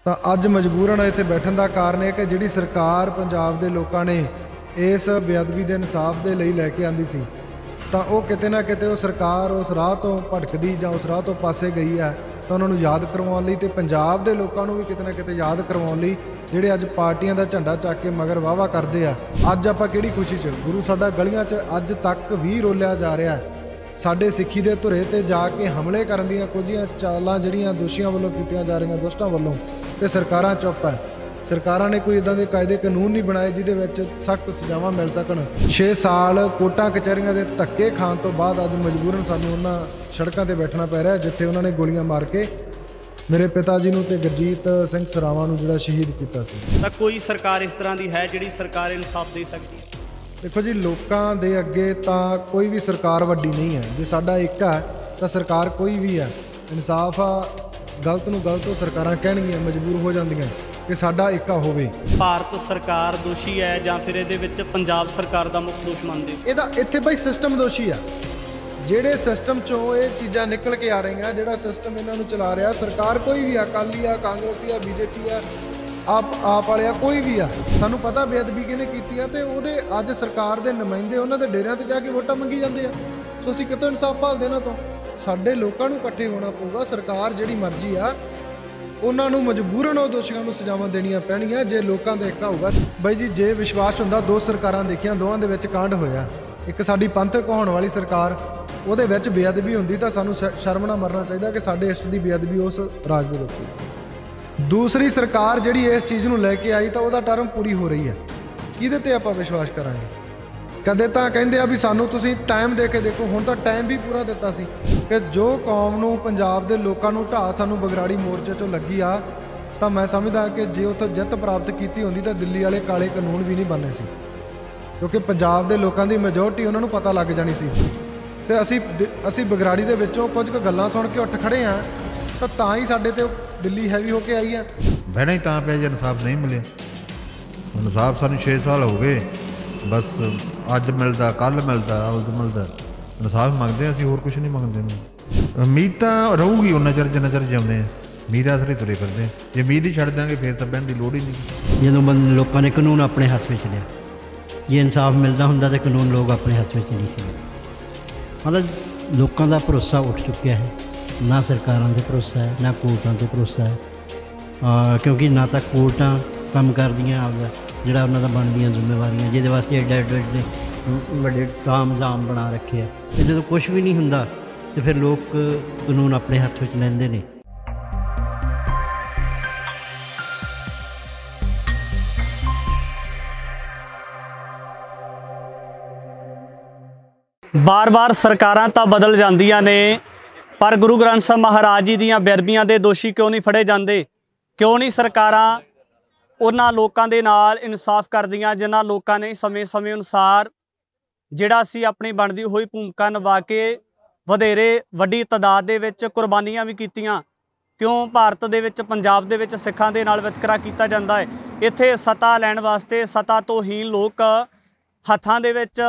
ਤਾਂ ਅੱਜ ਮਜਬੂਰਨ ਇੱਥੇ ਬੈਠਣ ਦਾ ਕਾਰਨ ਇਹ ਕਿ ਜਿਹੜੀ ਸਰਕਾਰ ਪੰਜਾਬ ਦੇ ਲੋਕਾਂ ਨੇ ਇਸ ਬੇਅਦਬੀ ਦੇ ਇਨਸਾਫ ਦੇ ਲਈ ਲੈ ਕੇ ਆਂਦੀ ਸੀ ਤਾਂ ਉਹ ਕਿਤੇ ਨਾ ਕਿਤੇ ਉਹ ਸਰਕਾਰ ਉਸ ਰਾਹ ਤੋਂ ਭਟਕਦੀ ਜਾਂ ਉਸ ਰਾਹ ਤੋਂ ਪਾਸੇ ਗਈ ਹੈ। ਤਾਂ ਉਹਨਾਂ ਨੂੰ ਯਾਦ ਕਰਵਾਉਣ ਲਈ ਤੇ ਪੰਜਾਬ ਦੇ ਲੋਕਾਂ ਨੂੰ ਵੀ ਕਿਤੇ ਨਾ ਕਿਤੇ ਯਾਦ ਕਰਵਾਉਣ ਲਈ ਜਿਹੜੇ ਅੱਜ ਪਾਰਟੀਆਂ ਦਾ ਝੰਡਾ ਚੱਕ ਕੇ ਮਗਰ ਵਾਹਵਾ ਕਰਦੇ ਆ। ਅੱਜ ਆਪਾਂ ਕਿਹੜੀ ਖੁਸ਼ੀ 'ਚ ਗੁਰੂ ਸਾਡਾ ਗਲੀਆਂ 'ਚ ਅੱਜ ਤੱਕ ਵੀ ਰੋਲਿਆ ਜਾ ਰਿਹਾ। ਸਾਡੇ ਸਿੱਖੀ ਦੇ ਧੁਰੇ ਤੇ ਜਾ ਕੇ ਹਮਲੇ ਕਰਨ ਦੀਆਂ ਕੁਝੀਆਂ ਚਾਲਾਂ ਜਿਹੜੀਆਂ ਦੋਸ਼ੀਆਂ ਵੱਲੋਂ ਕੀਤੀਆਂ ਜਾ ਰਹੀਆਂ, ਦੁਸ਼ਟਾਂ ਵੱਲੋਂ, ਤੇ ਸਰਕਾਰਾਂ ਚੁੱਪ ਹੈ। ਸਰਕਾਰਾਂ ਨੇ ਕੋਈ ਇਦਾਂ ਦੇ ਕਾਇਦੇ ਕਾਨੂੰਨ ਨਹੀਂ ਬਣਾਏ ਜਿਹਦੇ ਵਿੱਚ ਸਖਤ ਸਜ਼ਾਵਾਂ ਮਿਲ ਸਕਣ। 6 ਸਾਲ ਕੋਰਟਾਂ ਕਚਹਿਰੀਆਂ ਦੇ ਧੱਕੇ ਖਾਣ ਤੋਂ ਬਾਅਦ ਅੱਜ ਮਜਬੂਰਨ ਸਾਨੂੰ ਉਹਨਾਂ ਸੜਕਾਂ ਤੇ ਬੈਠਣਾ ਪੈ ਰਿਹਾ ਜਿੱਥੇ ਉਹਨਾਂ ਨੇ ਗੋਲੀਆਂ ਮਾਰ ਕੇ ਮੇਰੇ ਪਿਤਾ ਜੀ ਨੂੰ ਤੇ ਗੁਰਜੀਤ ਸਿੰਘ ਸਰਾਵਾਂ ਨੂੰ ਜਿਹੜਾ ਸ਼ਹੀਦ ਕੀਤਾ ਸੀ। ਤਾਂ ਕੋਈ ਸਰਕਾਰ ਇਸ ਤਰ੍ਹਾਂ ਦੀ ਹੈ ਜਿਹੜੀ ਸਰਕਾਰ ਇਨਸਾਫ ਦੇ ਸਕਦੀ? ਦੇਖੋ ਜੀ, ਲੋਕਾਂ ਦੇ ਅੱਗੇ ਤਾਂ ਕੋਈ ਵੀ ਸਰਕਾਰ ਵੱਡੀ ਨਹੀਂ ਹੈ। ਜੇ ਸਾਡਾ ਇੱਕ ਹੈ ਤਾਂ ਸਰਕਾਰ ਕੋਈ ਵੀ ਹੈ। ਇਨਸਾਫ ਆ, ਗਲਤ ਨੂੰ ਗਲਤ ਉਹ ਸਰਕਾਰਾਂ ਕਹਿਣਗੀਆਂ, ਮਜਬੂਰ ਹੋ ਜਾਂਦੀਆਂ ਕਿ ਸਾਡਾ ਇੱਕਾ ਹੋਵੇ। ਭਾਰਤ ਸਰਕਾਰ ਦੋਸ਼ੀ ਹੈ ਜਾਂ ਫਿਰ ਇਹਦੇ ਵਿੱਚ ਪੰਜਾਬ ਸਰਕਾਰ ਦਾ ਮੁੱਖ ਦੋਸ਼ ਮੰਨਦੇ? ਇਹਦਾ ਇੱਥੇ ਭਾਈ ਸਿਸਟਮ ਦੋਸ਼ੀ ਆ। ਜਿਹੜੇ ਸਿਸਟਮ 'ਚੋਂ ਇਹ ਚੀਜ਼ਾਂ ਨਿਕਲ ਕੇ ਆ ਰਹੀਆਂ, ਜਿਹੜਾ ਸਿਸਟਮ ਇਹਨਾਂ ਨੂੰ ਚਲਾ ਰਿਹਾ, ਸਰਕਾਰ ਕੋਈ ਵੀ ਆ, ਅਕਾਲੀ ਆ, ਕਾਂਗਰਸੀ ਆ, ਬੀਜੇਪੀ ਆ, ਆਪ ਵਾਲੇ ਆ, ਕੋਈ ਵੀ ਆ, ਸਾਨੂੰ ਪਤਾ ਬੇਅਦਬੀ ਕਿਹਨੇ ਕੀਤੀ ਆ। ਤੇ ਉਹਦੇ ਅੱਜ ਸਰਕਾਰ ਦੇ ਨੁਮਾਇੰਦੇ ਉਹਨਾਂ ਦੇ ਡੇਰਿਆਂ ਤੇ ਜਾ ਕੇ ਵੋਟਾਂ ਮੰਗੀ ਜਾਂਦੇ ਆ। ਸੋ ਅਸੀਂ ਕਿਤੋਂ ਇਨਸਾਫ ਭਾਲਦੇ ਇਹਨਾਂ ਤੋਂ? ਸਾਡੇ ਲੋਕਾਂ ਨੂੰ ਇਕੱਠੇ ਹੋਣਾ ਪਊਗਾ। ਸਰਕਾਰ ਜਿਹੜੀ ਮਰਜ਼ੀ ਆ ਉਹਨਾਂ ਨੂੰ ਮਜਬੂਰਨ ਉਹ ਦੋਸ਼ੀਆਂ ਨੂੰ ਸਜ਼ਾਵਾਂ ਦੇਣੀਆਂ ਪੈਣੀਆਂ ਜੇ ਲੋਕਾਂ ਦਾ ਇੱਕ ਹੋਊਗਾ। ਬਾਈ ਜੀ, ਜੇ ਵਿਸ਼ਵਾਸ ਹੁੰਦਾ, ਦੋ ਸਰਕਾਰਾਂ ਦੇਖੀਆਂ, ਦੋਵਾਂ ਦੇ ਵਿੱਚ ਕਾਂਡ ਹੋਇਆ। ਇੱਕ ਸਾਡੀ ਪੰਥਕ ਹੋਣ ਵਾਲੀ ਸਰਕਾਰ, ਉਹਦੇ ਵਿੱਚ ਬੇਅਦਬੀ ਹੁੰਦੀ ਤਾਂ ਸਾਨੂੰ ਸ਼ਰਮ ਨਾਲ ਮਰਨਾ ਚਾਹੀਦਾ ਕਿ ਸਾਡੇ ਇਸ਼ਟ ਦੀ ਬੇਅਦਬੀ ਉਸ ਰਾਜ ਦੇ ਵਿੱਚ ਹੋਈ। ਦੂਸਰੀ ਸਰਕਾਰ ਜਿਹੜੀ ਇਸ ਚੀਜ਼ ਨੂੰ ਲੈ ਕੇ ਆਈ ਤਾਂ ਉਹਦਾ ਟਰਮ ਪੂਰੀ ਹੋ ਰਹੀ ਹੈ। ਕਿਹਦੇ ਤੇ ਆਪਾਂ ਵਿਸ਼ਵਾਸ ਕਰਾਂਗੇ? ਕਦੇ ਤਾਂ ਕਹਿੰਦੇ ਆ ਵੀ ਸਾਨੂੰ ਤੁਸੀਂ ਟਾਈਮ ਦੇ ਕੇ ਦੇਖੋ। ਹੁਣ ਤਾਂ ਟਾਈਮ ਵੀ ਪੂਰਾ ਦਿੱਤਾ ਸੀ ਕਿ ਜੋ ਕੌਮ ਨੂੰ, ਪੰਜਾਬ ਦੇ ਲੋਕਾਂ ਨੂੰ ਢਾਹ ਸਾਨੂੰ ਬਗਰਾੜੀ ਮੋਰਚੇ 'ਚੋਂ ਲੱਗੀ ਆ। ਤਾਂ ਮੈਂ ਸਮਝਦਾ ਕਿ ਜੇ ਉੱਥੋਂ ਜਿੱਤ ਪ੍ਰਾਪਤ ਕੀਤੀ ਹੁੰਦੀ ਤਾਂ ਦਿੱਲੀ ਵਾਲੇ ਕਾਲੇ ਕਾਨੂੰਨ ਵੀ ਨਹੀਂ ਬਣਨੇ ਸੀ, ਕਿਉਂਕਿ ਪੰਜਾਬ ਦੇ ਲੋਕਾਂ ਦੀ ਮੈਜੋਰਟੀ ਉਹਨਾਂ ਨੂੰ ਪਤਾ ਲੱਗ ਜਾਣੀ ਸੀ। ਤੇ ਅਸੀਂ ਬਗਰਾੜੀ ਦੇ ਵਿੱਚੋਂ ਕੁਝ ਕੁ ਗੱਲਾਂ ਸੁਣ ਕੇ ਉੱਠ ਖੜੇ ਆ ਤਾਂ ਹੀ ਸਾਡੇ ਤੇ ਦਿੱਲੀ ਹੈਵੀ ਹੋ ਕੇ ਆਈ ਆ। ਬਹਿਣਾ ਹੀ ਤਾਂ ਪਿਆ ਜੇ ਇਨਸਾਫ ਨਹੀਂ ਮਿਲਿਆ। ਇਨਸਾਫ ਸਾਨੂੰ 6 ਸਾਲ ਹੋ ਗਏ, ਬਸ ਅੱਜ ਮਿਲਦਾ, ਕੱਲ੍ਹ ਮਿਲਦਾ, ਉਦੋਂ ਮਿਲਦਾ। ਇਨਸਾਫ ਮੰਗਦੇ ਅਸੀਂ, ਹੋਰ ਕੁਛ ਨਹੀਂ ਮੰਗਦੇ। ਉਮੀਦ ਤਾਂ ਰਹੂਗੀ ਉਹਨਾਂ ਚਿਰ ਜਿੰਨਾ ਚਿਰ ਜਿਉਂਦੇ ਆ। ਉਮੀਦ ਆਸਰੇ ਤੁਰੇ ਫਿਰਦੇ ਆ। ਜੇ ਉਮੀਦ ਹੀ ਛੱਡ ਦਿਆਂਗੇ ਫਿਰ ਤਾਂ ਬਹਿਣ ਦੀ ਲੋੜ ਹੀ ਨਹੀਂ। ਜਦੋਂ ਲੋਕਾਂ ਨੇ ਕਾਨੂੰਨ ਆਪਣੇ ਹੱਥ ਵਿੱਚ ਲਿਆ, ਜੇ ਇਨਸਾਫ ਮਿਲਦਾ ਹੁੰਦਾ ਤਾਂ ਕਾਨੂੰਨ ਲੋਕ ਆਪਣੇ ਹੱਥ ਵਿੱਚ ਨਹੀਂ ਸੀ। ਮਤਲਬ ਲੋਕਾਂ ਦਾ ਭਰੋਸਾ ਉੱਠ ਚੁੱਕਿਆ ਹੈ। ਨਾ ਸਰਕਾਰਾਂ 'ਤੇ ਭਰੋਸਾ ਹੈ, ਨਾ ਕੋਰਟਾਂ 'ਤੇ ਭਰੋਸਾ ਹੈ, ਕਿਉਂਕਿ ਨਾ ਤਾਂ ਕੋਰਟਾਂ ਕੰਮ ਕਰਦੀਆਂ ਆਪਦਾ ਜਿਹੜਾ ਉਹਨਾਂ ਦਾ ਬਣਦੀਆਂ ਜ਼ਿੰਮੇਵਾਰੀਆਂ, ਜਿਹਦੇ ਵਾਸਤੇ ਐਡੇ ਵੱਡੇ ਤਾਮ-ਝਾਮ ਬਣਾ ਰੱਖੇ ਆ। ਅਤੇ ਜਦੋਂ ਕੁਛ ਵੀ ਨਹੀਂ ਹੁੰਦਾ ਤਾਂ ਫਿਰ ਲੋਕ ਕਾਨੂੰਨ ਆਪਣੇ ਹੱਥ ਵਿੱਚ ਲੈਂਦੇ ਨੇ। ਬਾਰ-ਬਾਰ ਸਰਕਾਰਾਂ ਤਾਂ ਬਦਲ ਜਾਂਦੀਆਂ ਨੇ, ਪਰ ਗੁਰੂ ਗ੍ਰੰਥ ਸਾਹਿਬ ਮਹਾਰਾਜ ਜੀ ਦੀਆਂ ਬੇਅਦਬੀਆਂ ਦੇ ਦੋਸ਼ੀ ਕਿਉਂ ਨਹੀਂ ਫੜੇ ਜਾਂਦੇ? ਕਿਉਂ ਨਹੀਂ ਸਰਕਾਰਾਂ ਉਹਨਾਂ ਲੋਕਾਂ ਦੇ ਨਾਲ ਇਨਸਾਫ ਕਰਦੀਆਂ ਜਿਨ੍ਹਾਂ ਲੋਕਾਂ ਨੇ ਸਮੇਂ ਅਨੁਸਾਰ ਜਿਹੜਾ ਸੀ ਆਪਣੀ ਬਣਦੀ ਹੋਈ ਭੂਮਿਕਾ ਨਿਭਾ ਕੇ ਵਧੇਰੇ ਵੱਡੀ ਤਾਦਾਦ ਦੇ ਵਿੱਚ ਕੁਰਬਾਨੀਆਂ ਵੀ ਕੀਤੀਆਂ? ਕਿਉਂ ਭਾਰਤ ਦੇ ਵਿੱਚ, ਪੰਜਾਬ ਦੇ ਵਿੱਚ ਸਿੱਖਾਂ ਦੇ ਨਾਲ ਵਿਤਕਰਾ ਕੀਤਾ ਜਾਂਦਾ ਹੈ? ਇੱਥੇ ਸੱਤਾ ਲੈਣ ਵਾਸਤੇ ਸੱਤਾ ਤੋਂ ਹੀਣ ਲੋਕ ਹੱਥਾਂ ਦੇ ਵਿੱਚ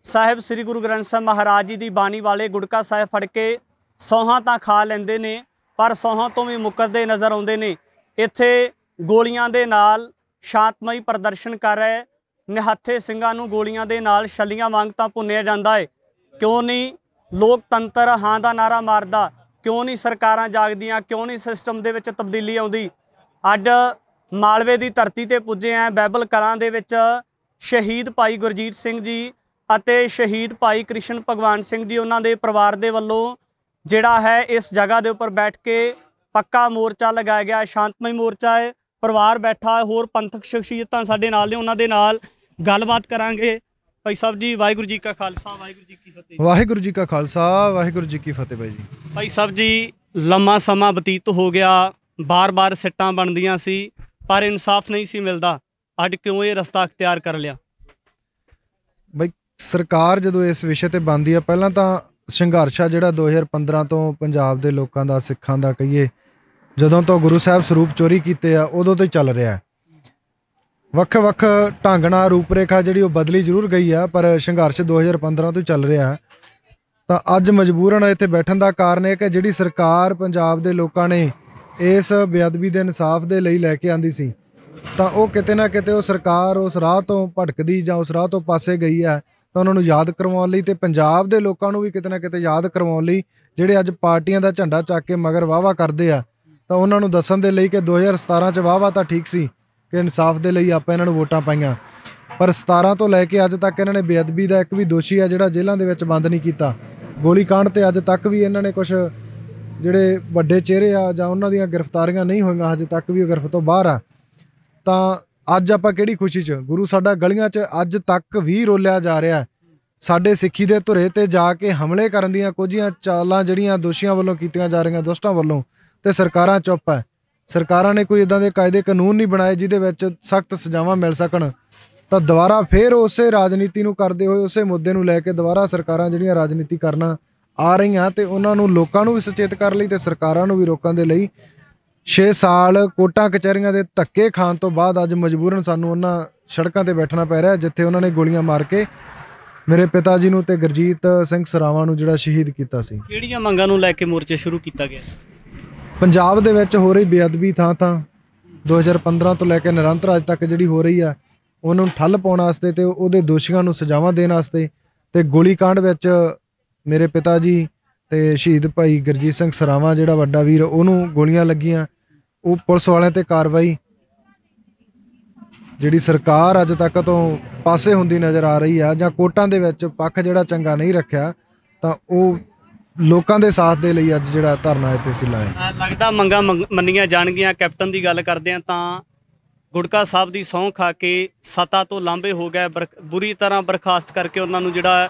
ਸਾਹਿਬ ਸ੍ਰੀ ਗੁਰੂ ਗ੍ਰੰਥ ਸਾਹਿਬ ਮਹਾਰਾਜ ਜੀ ਦੀ ਬਾਣੀ ਵਾਲੇ ਗੁਟਕਾ ਸਾਹਿਬ ਫੜ ਕੇ ਸੌਹਾਂ ਤਾਂ ਖਾ ਲੈਂਦੇ ਨੇ, ਪਰ ਸੌਹਾਂ ਤੋਂ ਵੀ ਮੁੱਕਰਦੇ ਨਜ਼ਰ ਆਉਂਦੇ ਨੇ। ਇੱਥੇ ਗੋਲੀਆਂ ਦੇ ਨਾਲ ਸ਼ਾਂਤਮਈ ਪ੍ਰਦਰਸ਼ਨ ਕਰ ਰਹੇ ਨਿਹੱਥੇ ਸਿੰਘਾਂ ਨੂੰ ਗੋਲੀਆਂ ਦੇ ਨਾਲ ਛੱਲੀਆਂ ਵਾਂਗ ਤਾਂ ਭੁੰਨਿਆ ਜਾਂਦਾ ਹੈ। ਕਿਉਂ ਨਹੀਂ ਲੋਕਤੰਤਰ ਹਾਂ ਦਾ ਨਾਰਾ ਮਾਰਦਾ? ਕਿਉਂ ਨਹੀਂ ਸਰਕਾਰਾਂ ਜਾਗਦੀਆਂ? ਕਿਉਂ ਨਹੀਂ ਸਿਸਟਮ ਦੇ ਵਿੱਚ ਤਬਦੀਲੀ ਆਉਂਦੀ? ਅੱਜ ਮਾਲਵੇ ਦੀ ਧਰਤੀ ਤੇ ਪੁੱਜੇ ਆ, ਬਾਈਬਲ ਕਲਾਂ ਦੇ ਵਿੱਚ ਸ਼ਹੀਦ ਭਾਈ ਗੁਰਜੀਤ ਸਿੰਘ ਜੀ ਅਤੇ ਸ਼ਹੀਦ ਭਾਈ ਕ੍ਰਿਸ਼ਨ ਭਗਵਾਨ ਸਿੰਘ ਜੀ, ਉਹਨਾਂ ਦੇ ਪਰਿਵਾਰ ਦੇ ਵੱਲੋਂ ਜਿਹੜਾ ਹੈ ਇਸ ਜਗ੍ਹਾ ਦੇ ਉੱਪਰ ਬੈਠ ਕੇ ਪੱਕਾ ਮੋਰਚਾ ਲਗਾਇਆ ਗਿਆ। ਸ਼ਾਂਤਮਈ ਮੋਰਚਾ ਹੈ, ਪਰਿਵਾਰ ਬੈਠਾ ਹੈ, ਹੋਰ ਪੰਥਕ ਸ਼ਖਸੀਅਤਾਂ ਸਾਡੇ ਨਾਲ ਨੇ, ਉਹਨਾਂ ਦੇ ਨਾਲ ਗੱਲਬਾਤ ਕਰਾਂਗੇ। ਭਾਈ ਸਾਹਿਬ ਜੀ, ਵਾਹਿਗੁਰੂ ਜੀ ਕਾ ਖਾਲਸਾ, ਵਾਹਿਗੁਰੂ ਜੀ ਕੀ ਫਤਿਹ। ਵਾਹਿਗੁਰੂ ਜੀ ਕਾ ਖਾਲਸਾ, ਵਾਹਿਗੁਰੂ ਜੀ ਕੀ ਫਤਿਹ। ਬਾਈ ਜੀ, ਭਾਈ ਸਾਹਿਬ ਜੀ, ਲੰਮਾ ਸਮਾਂ ਬਤੀਤ ਹੋ ਗਿਆ, ਬਾਰ-ਬਾਰ ਸਿੱਟਾਂ ਬਣਦੀਆਂ ਸੀ ਪਰ ਇਨਸਾਫ ਨਹੀਂ ਸੀ ਮਿਲਦਾ। ਅੱਜ ਕਿਉਂ ਇਹ ਰਸਤਾ ਅਖਤਿਆਰ ਕਰ ਲਿਆ? ਬਾਈ, ਸਰਕਾਰ ਜਦੋਂ ਇਸ ਵਿਸ਼ੇ ਤੇ ਬਣਦੀ ਆ, ਪਹਿਲਾਂ ਤਾਂ ਸੰਘਰਸ਼ ਆ ਜਿਹੜਾ 2015 ਤੋਂ ਪੰਜਾਬ ਦੇ ਲੋਕਾਂ ਦਾ, ਸਿੱਖਾਂ ਦਾ ਕਹੀਏ, ਜਦੋਂ ਤੋਂ ਗੁਰੂ ਸਾਹਿਬ ਸਰੂਪ ਚੋਰੀ ਕੀਤੇ ਆ ਉਦੋਂ ਤੋਂ ਹੀ ਚੱਲ ਰਿਹਾ। ਵੱਖ-ਵੱਖ ਢੰਗ ਨਾਲ ਰੂਪ ਰੇਖਾ ਜਿਹੜੀ ਉਹ ਬਦਲੀ ਜ਼ਰੂਰ ਗਈ ਆ, ਪਰ ਸੰਘਰਸ਼ 2015 ਤੋਂ ਚੱਲ ਰਿਹਾ। ਤਾਂ ਅੱਜ ਮਜਬੂਰਨ ਇੱਥੇ ਬੈਠਣ ਦਾ ਕਾਰਨ ਇਹ ਕਿ ਜਿਹੜੀ ਸਰਕਾਰ ਪੰਜਾਬ ਦੇ ਲੋਕਾਂ ਨੇ ਇਸ ਬੇਅਦਬੀ ਦੇ ਇਨਸਾਫ ਦੇ ਲਈ ਲੈ ਕੇ ਆਂਦੀ ਸੀ, ਤਾਂ ਉਹ ਕਿਤੇ ਨਾ ਕਿਤੇ ਉਹ ਸਰਕਾਰ ਉਸ ਰਾਹ ਤੋਂ ਭਟਕਦੀ ਜਾਂ ਉਸ ਰਾਹ ਤੋਂ ਪਾਸੇ ਗਈ ਹੈ। ਤਾਂ ਉਹਨਾਂ ਨੂੰ ਯਾਦ ਕਰਵਾਉਣ ਲਈ ਤੇ ਪੰਜਾਬ ਦੇ ਲੋਕਾਂ ਨੂੰ ਵੀ ਕਿਤੇ ਨਾ ਕਿਤੇ ਯਾਦ ਕਰਵਾਉਣ ਲਈ, ਜਿਹੜੇ ਅੱਜ ਪਾਰਟੀਆਂ ਦਾ ਝੰਡਾ ਚੱਕ ਕੇ ਮਗਰ ਵਾਹਵਾ ਕਰਦੇ ਆ, ਤਾਂ ਉਹਨਾਂ ਨੂੰ ਦੱਸਣ ਦੇ ਲਈ ਕਿ 2017 'ਚ ਵਾਹਵਾ ਤਾਂ ਠੀਕ ਸੀ ਕਿ ਇਨਸਾਫ ਦੇ ਲਈ ਆਪਾਂ ਇਹਨਾਂ ਨੂੰ ਵੋਟਾਂ ਪਾਈਆਂ, ਪਰ 17 ਤੋਂ ਲੈ ਕੇ ਅੱਜ ਤੱਕ ਇਹਨਾਂ ਨੇ ਬੇਅਦਬੀ ਦਾ ਇੱਕ ਵੀ ਦੋਸ਼ੀ ਆ ਜਿਹੜਾ ਜੇਲ੍ਹਾਂ ਦੇ ਵਿੱਚ ਬੰਦ ਨਹੀਂ ਕੀਤਾ। ਗੋਲੀ ਕਾਂਡ ਤੇ ਅੱਜ ਤੱਕ ਵੀ ਇਹਨਾਂ ਨੇ ਕੁਝ ਜਿਹੜੇ ਵੱਡੇ ਚਿਹਰੇ ਆ ਜਾਂ ਉਹਨਾਂ ਦੀਆਂ ਗ੍ਰਿਫਤਾਰੀਆਂ ਨਹੀਂ ਹੋਈਆਂ, ਅਜੇ ਤੱਕ ਵੀ ਉਹ ਗ੍ਰਿਫਤ ਤੋਂ ਬਾਹਰ ਆ। ਤਾਂ ਅੱਜ ਆਪਾਂ ਕਿਹੜੀ ਖੁਸ਼ੀ 'ਚ, ਗੁਰੂ ਸਾਡਾ ਗਲੀਆਂ 'ਚ ਅੱਜ ਤੱਕ ਵੀ ਰੋਲਿਆ ਜਾ ਰਿਹਾ। ਸਾਡੇ ਸਿੱਖੀ ਦੇ ਧੁਰੇ ਤੇ ਜਾ ਕੇ ਹਮਲੇ ਕਰਨ ਦੀਆਂ ਕੁਝੀਆਂ ਚਾਲਾਂ ਜਿਹੜੀਆਂ ਦੋਸ਼ੀਆਂ ਵੱਲੋਂ ਕੀਤੀਆਂ ਜਾ ਰਹੀਆਂ, ਦੁਸ਼ਟਾਂ ਵੱਲੋਂ, ਤੇ ਸਰਕਾਰਾਂ ਚੁੱਪ ਹੈ। ਸਰਕਾਰਾਂ ਨੇ ਕੋਈ ਇਦਾਂ ਦੇ ਕਾਇਦੇ ਕਾਨੂੰਨ ਨਹੀਂ ਬਣਾਏ ਜਿਹਦੇ ਵਿੱਚ ਸਖਤ ਸਜ਼ਾਵਾਂ ਮਿਲ ਸਕਣ। ਤਾਂ ਦੁਬਾਰਾ ਫੇਰ ਉਸੇ ਰਾਜਨੀਤੀ ਨੂੰ ਕਰਦੇ ਹੋਏ, ਉਸੇ ਮੁੱਦੇ ਨੂੰ ਲੈ ਕੇ ਦੁਬਾਰਾ ਸਰਕਾਰਾਂ ਜਿਹੜੀਆਂ ਰਾਜਨੀਤੀ ਕਰਨਾ ਆ ਰਹੀਆਂ, ਤੇ ਉਹਨਾਂ ਨੂੰ ਲੋਕਾਂ ਨੂੰ ਵੀ ਸੁਚੇਤ ਕਰਨ ਲਈ ਤੇ ਸਰਕਾਰਾਂ ਨੂੰ ਵੀ ਰੋਕਣ ਦੇ ਲਈ 6 ਸਾਲ ਕੋਰਟਾਂ ਕਚਹਿਰੀਆਂ ਦੇ ਧੱਕੇ ਖਾਣ ਤੋਂ ਬਾਅਦ ਅੱਜ ਮਜਬੂਰਨ ਸਾਨੂੰ ਉਹਨਾਂ ਸੜਕਾਂ ਤੇ ਬੈਠਣਾ ਪੈ ਰਿਹਾ ਜਿੱਥੇ ਉਹਨਾਂ ਨੇ ਗੋਲੀਆਂ ਮਾਰ ਕੇ ਮੇਰੇ ਪਿਤਾ ਜੀ ਨੂੰ ਤੇ ਗੁਰਜੀਤ ਸਿੰਘ ਸਰਾਵਾਂ ਨੂੰ ਜਿਹੜਾ ਸ਼ਹੀਦ ਕੀਤਾ ਸੀ। ਕਿਹੜੀਆਂ ਮੰਗਾਂ ਨੂੰ ਲੈ ਕੇ ਮੋਰਚਾ ਸ਼ੁਰੂ ਕੀਤਾ ਗਿਆ? ਪੰਜਾਬ ਦੇ ਵਿੱਚ ਹੋ ਰਹੀ ਬੇਅਦਬੀ ਥਾਂ 2015 ਤੋਂ ਲੈ ਕੇ ਨਿਰੰਤਰ ਅੱਜ ਤੱਕ ਜਿਹੜੀ ਹੋ ਰਹੀ ਆ, ਉਹਨੂੰ ਠੱਲ ਪਾਉਣ ਵਾਸਤੇ ਤੇ ਉਹਦੇ ਦੋਸ਼ੀਆਂ ਨੂੰ ਸਜ਼ਾਵਾਂ ਦੇਣ ਵਾਸਤੇ, ਤੇ ਗੋਲੀ ਕਾਂਡ ਵਿੱਚ ਮੇਰੇ ਪਿਤਾ ਜੀ ਤੇ ਸ਼ਹੀਦ ਭਾਈ ਗੁਰਜੀਤ ਸਿੰਘ ਸਰਾਵਾਂ ਜਿਹੜਾ ਵੱਡਾ ਵੀਰ, ਉਹਨੂੰ ਗੋਲੀਆਂ ਲੱਗੀਆਂ। ਉਹ ਪੁਲਿਸ ਵਾਲਿਆਂ ਤੇ ਕਾਰਵਾਈ ਜਿਹੜੀ ਸਰਕਾਰ ਅੱਜ ਤੱਕ ਤੋਂ ਪਾਸੇ ਹੁੰਦੀ ਨਜ਼ਰ ਆ ਰਹੀ ਆ, ਜਾਂ ਕੋਰਟਾਂ ਦੇ ਵਿੱਚ ਪੱਖ ਜਿਹੜਾ ਚੰਗਾ ਨਹੀਂ ਰੱਖਿਆ, ਤਾਂ ਉਹ ਲੋਕਾਂ ਦੇ ਸਾਥ ਦੇ ਲਈ ਅੱਜ ਜਿਹੜਾ ਧਰਨਾ ਇੱਥੇ ਸੀ ਲਾਇਆ। ਲੱਗਦਾ ਮੰਗਾਂ ਮੰਨੀਆਂ ਜਾਣਗੀਆਂ। ਕੈਪਟਨ ਦੀ ਗੱਲ ਕਰਦੇ ਆ ਤਾਂ ਗੁਟਕਾ ਸਾਹਿਬ ਦੀ ਸਹੁੰ ਖਾ ਕੇ ਸੱਤਾ ਤੋਂ ਲਾਂਭੇ ਹੋ ਗਏ, ਬੁਰੀ ਤਰ੍ਹਾਂ ਬਰਖਾਸਤ ਕਰਕੇ ਉਹਨਾਂ ਨੂੰ ਜਿਹੜਾ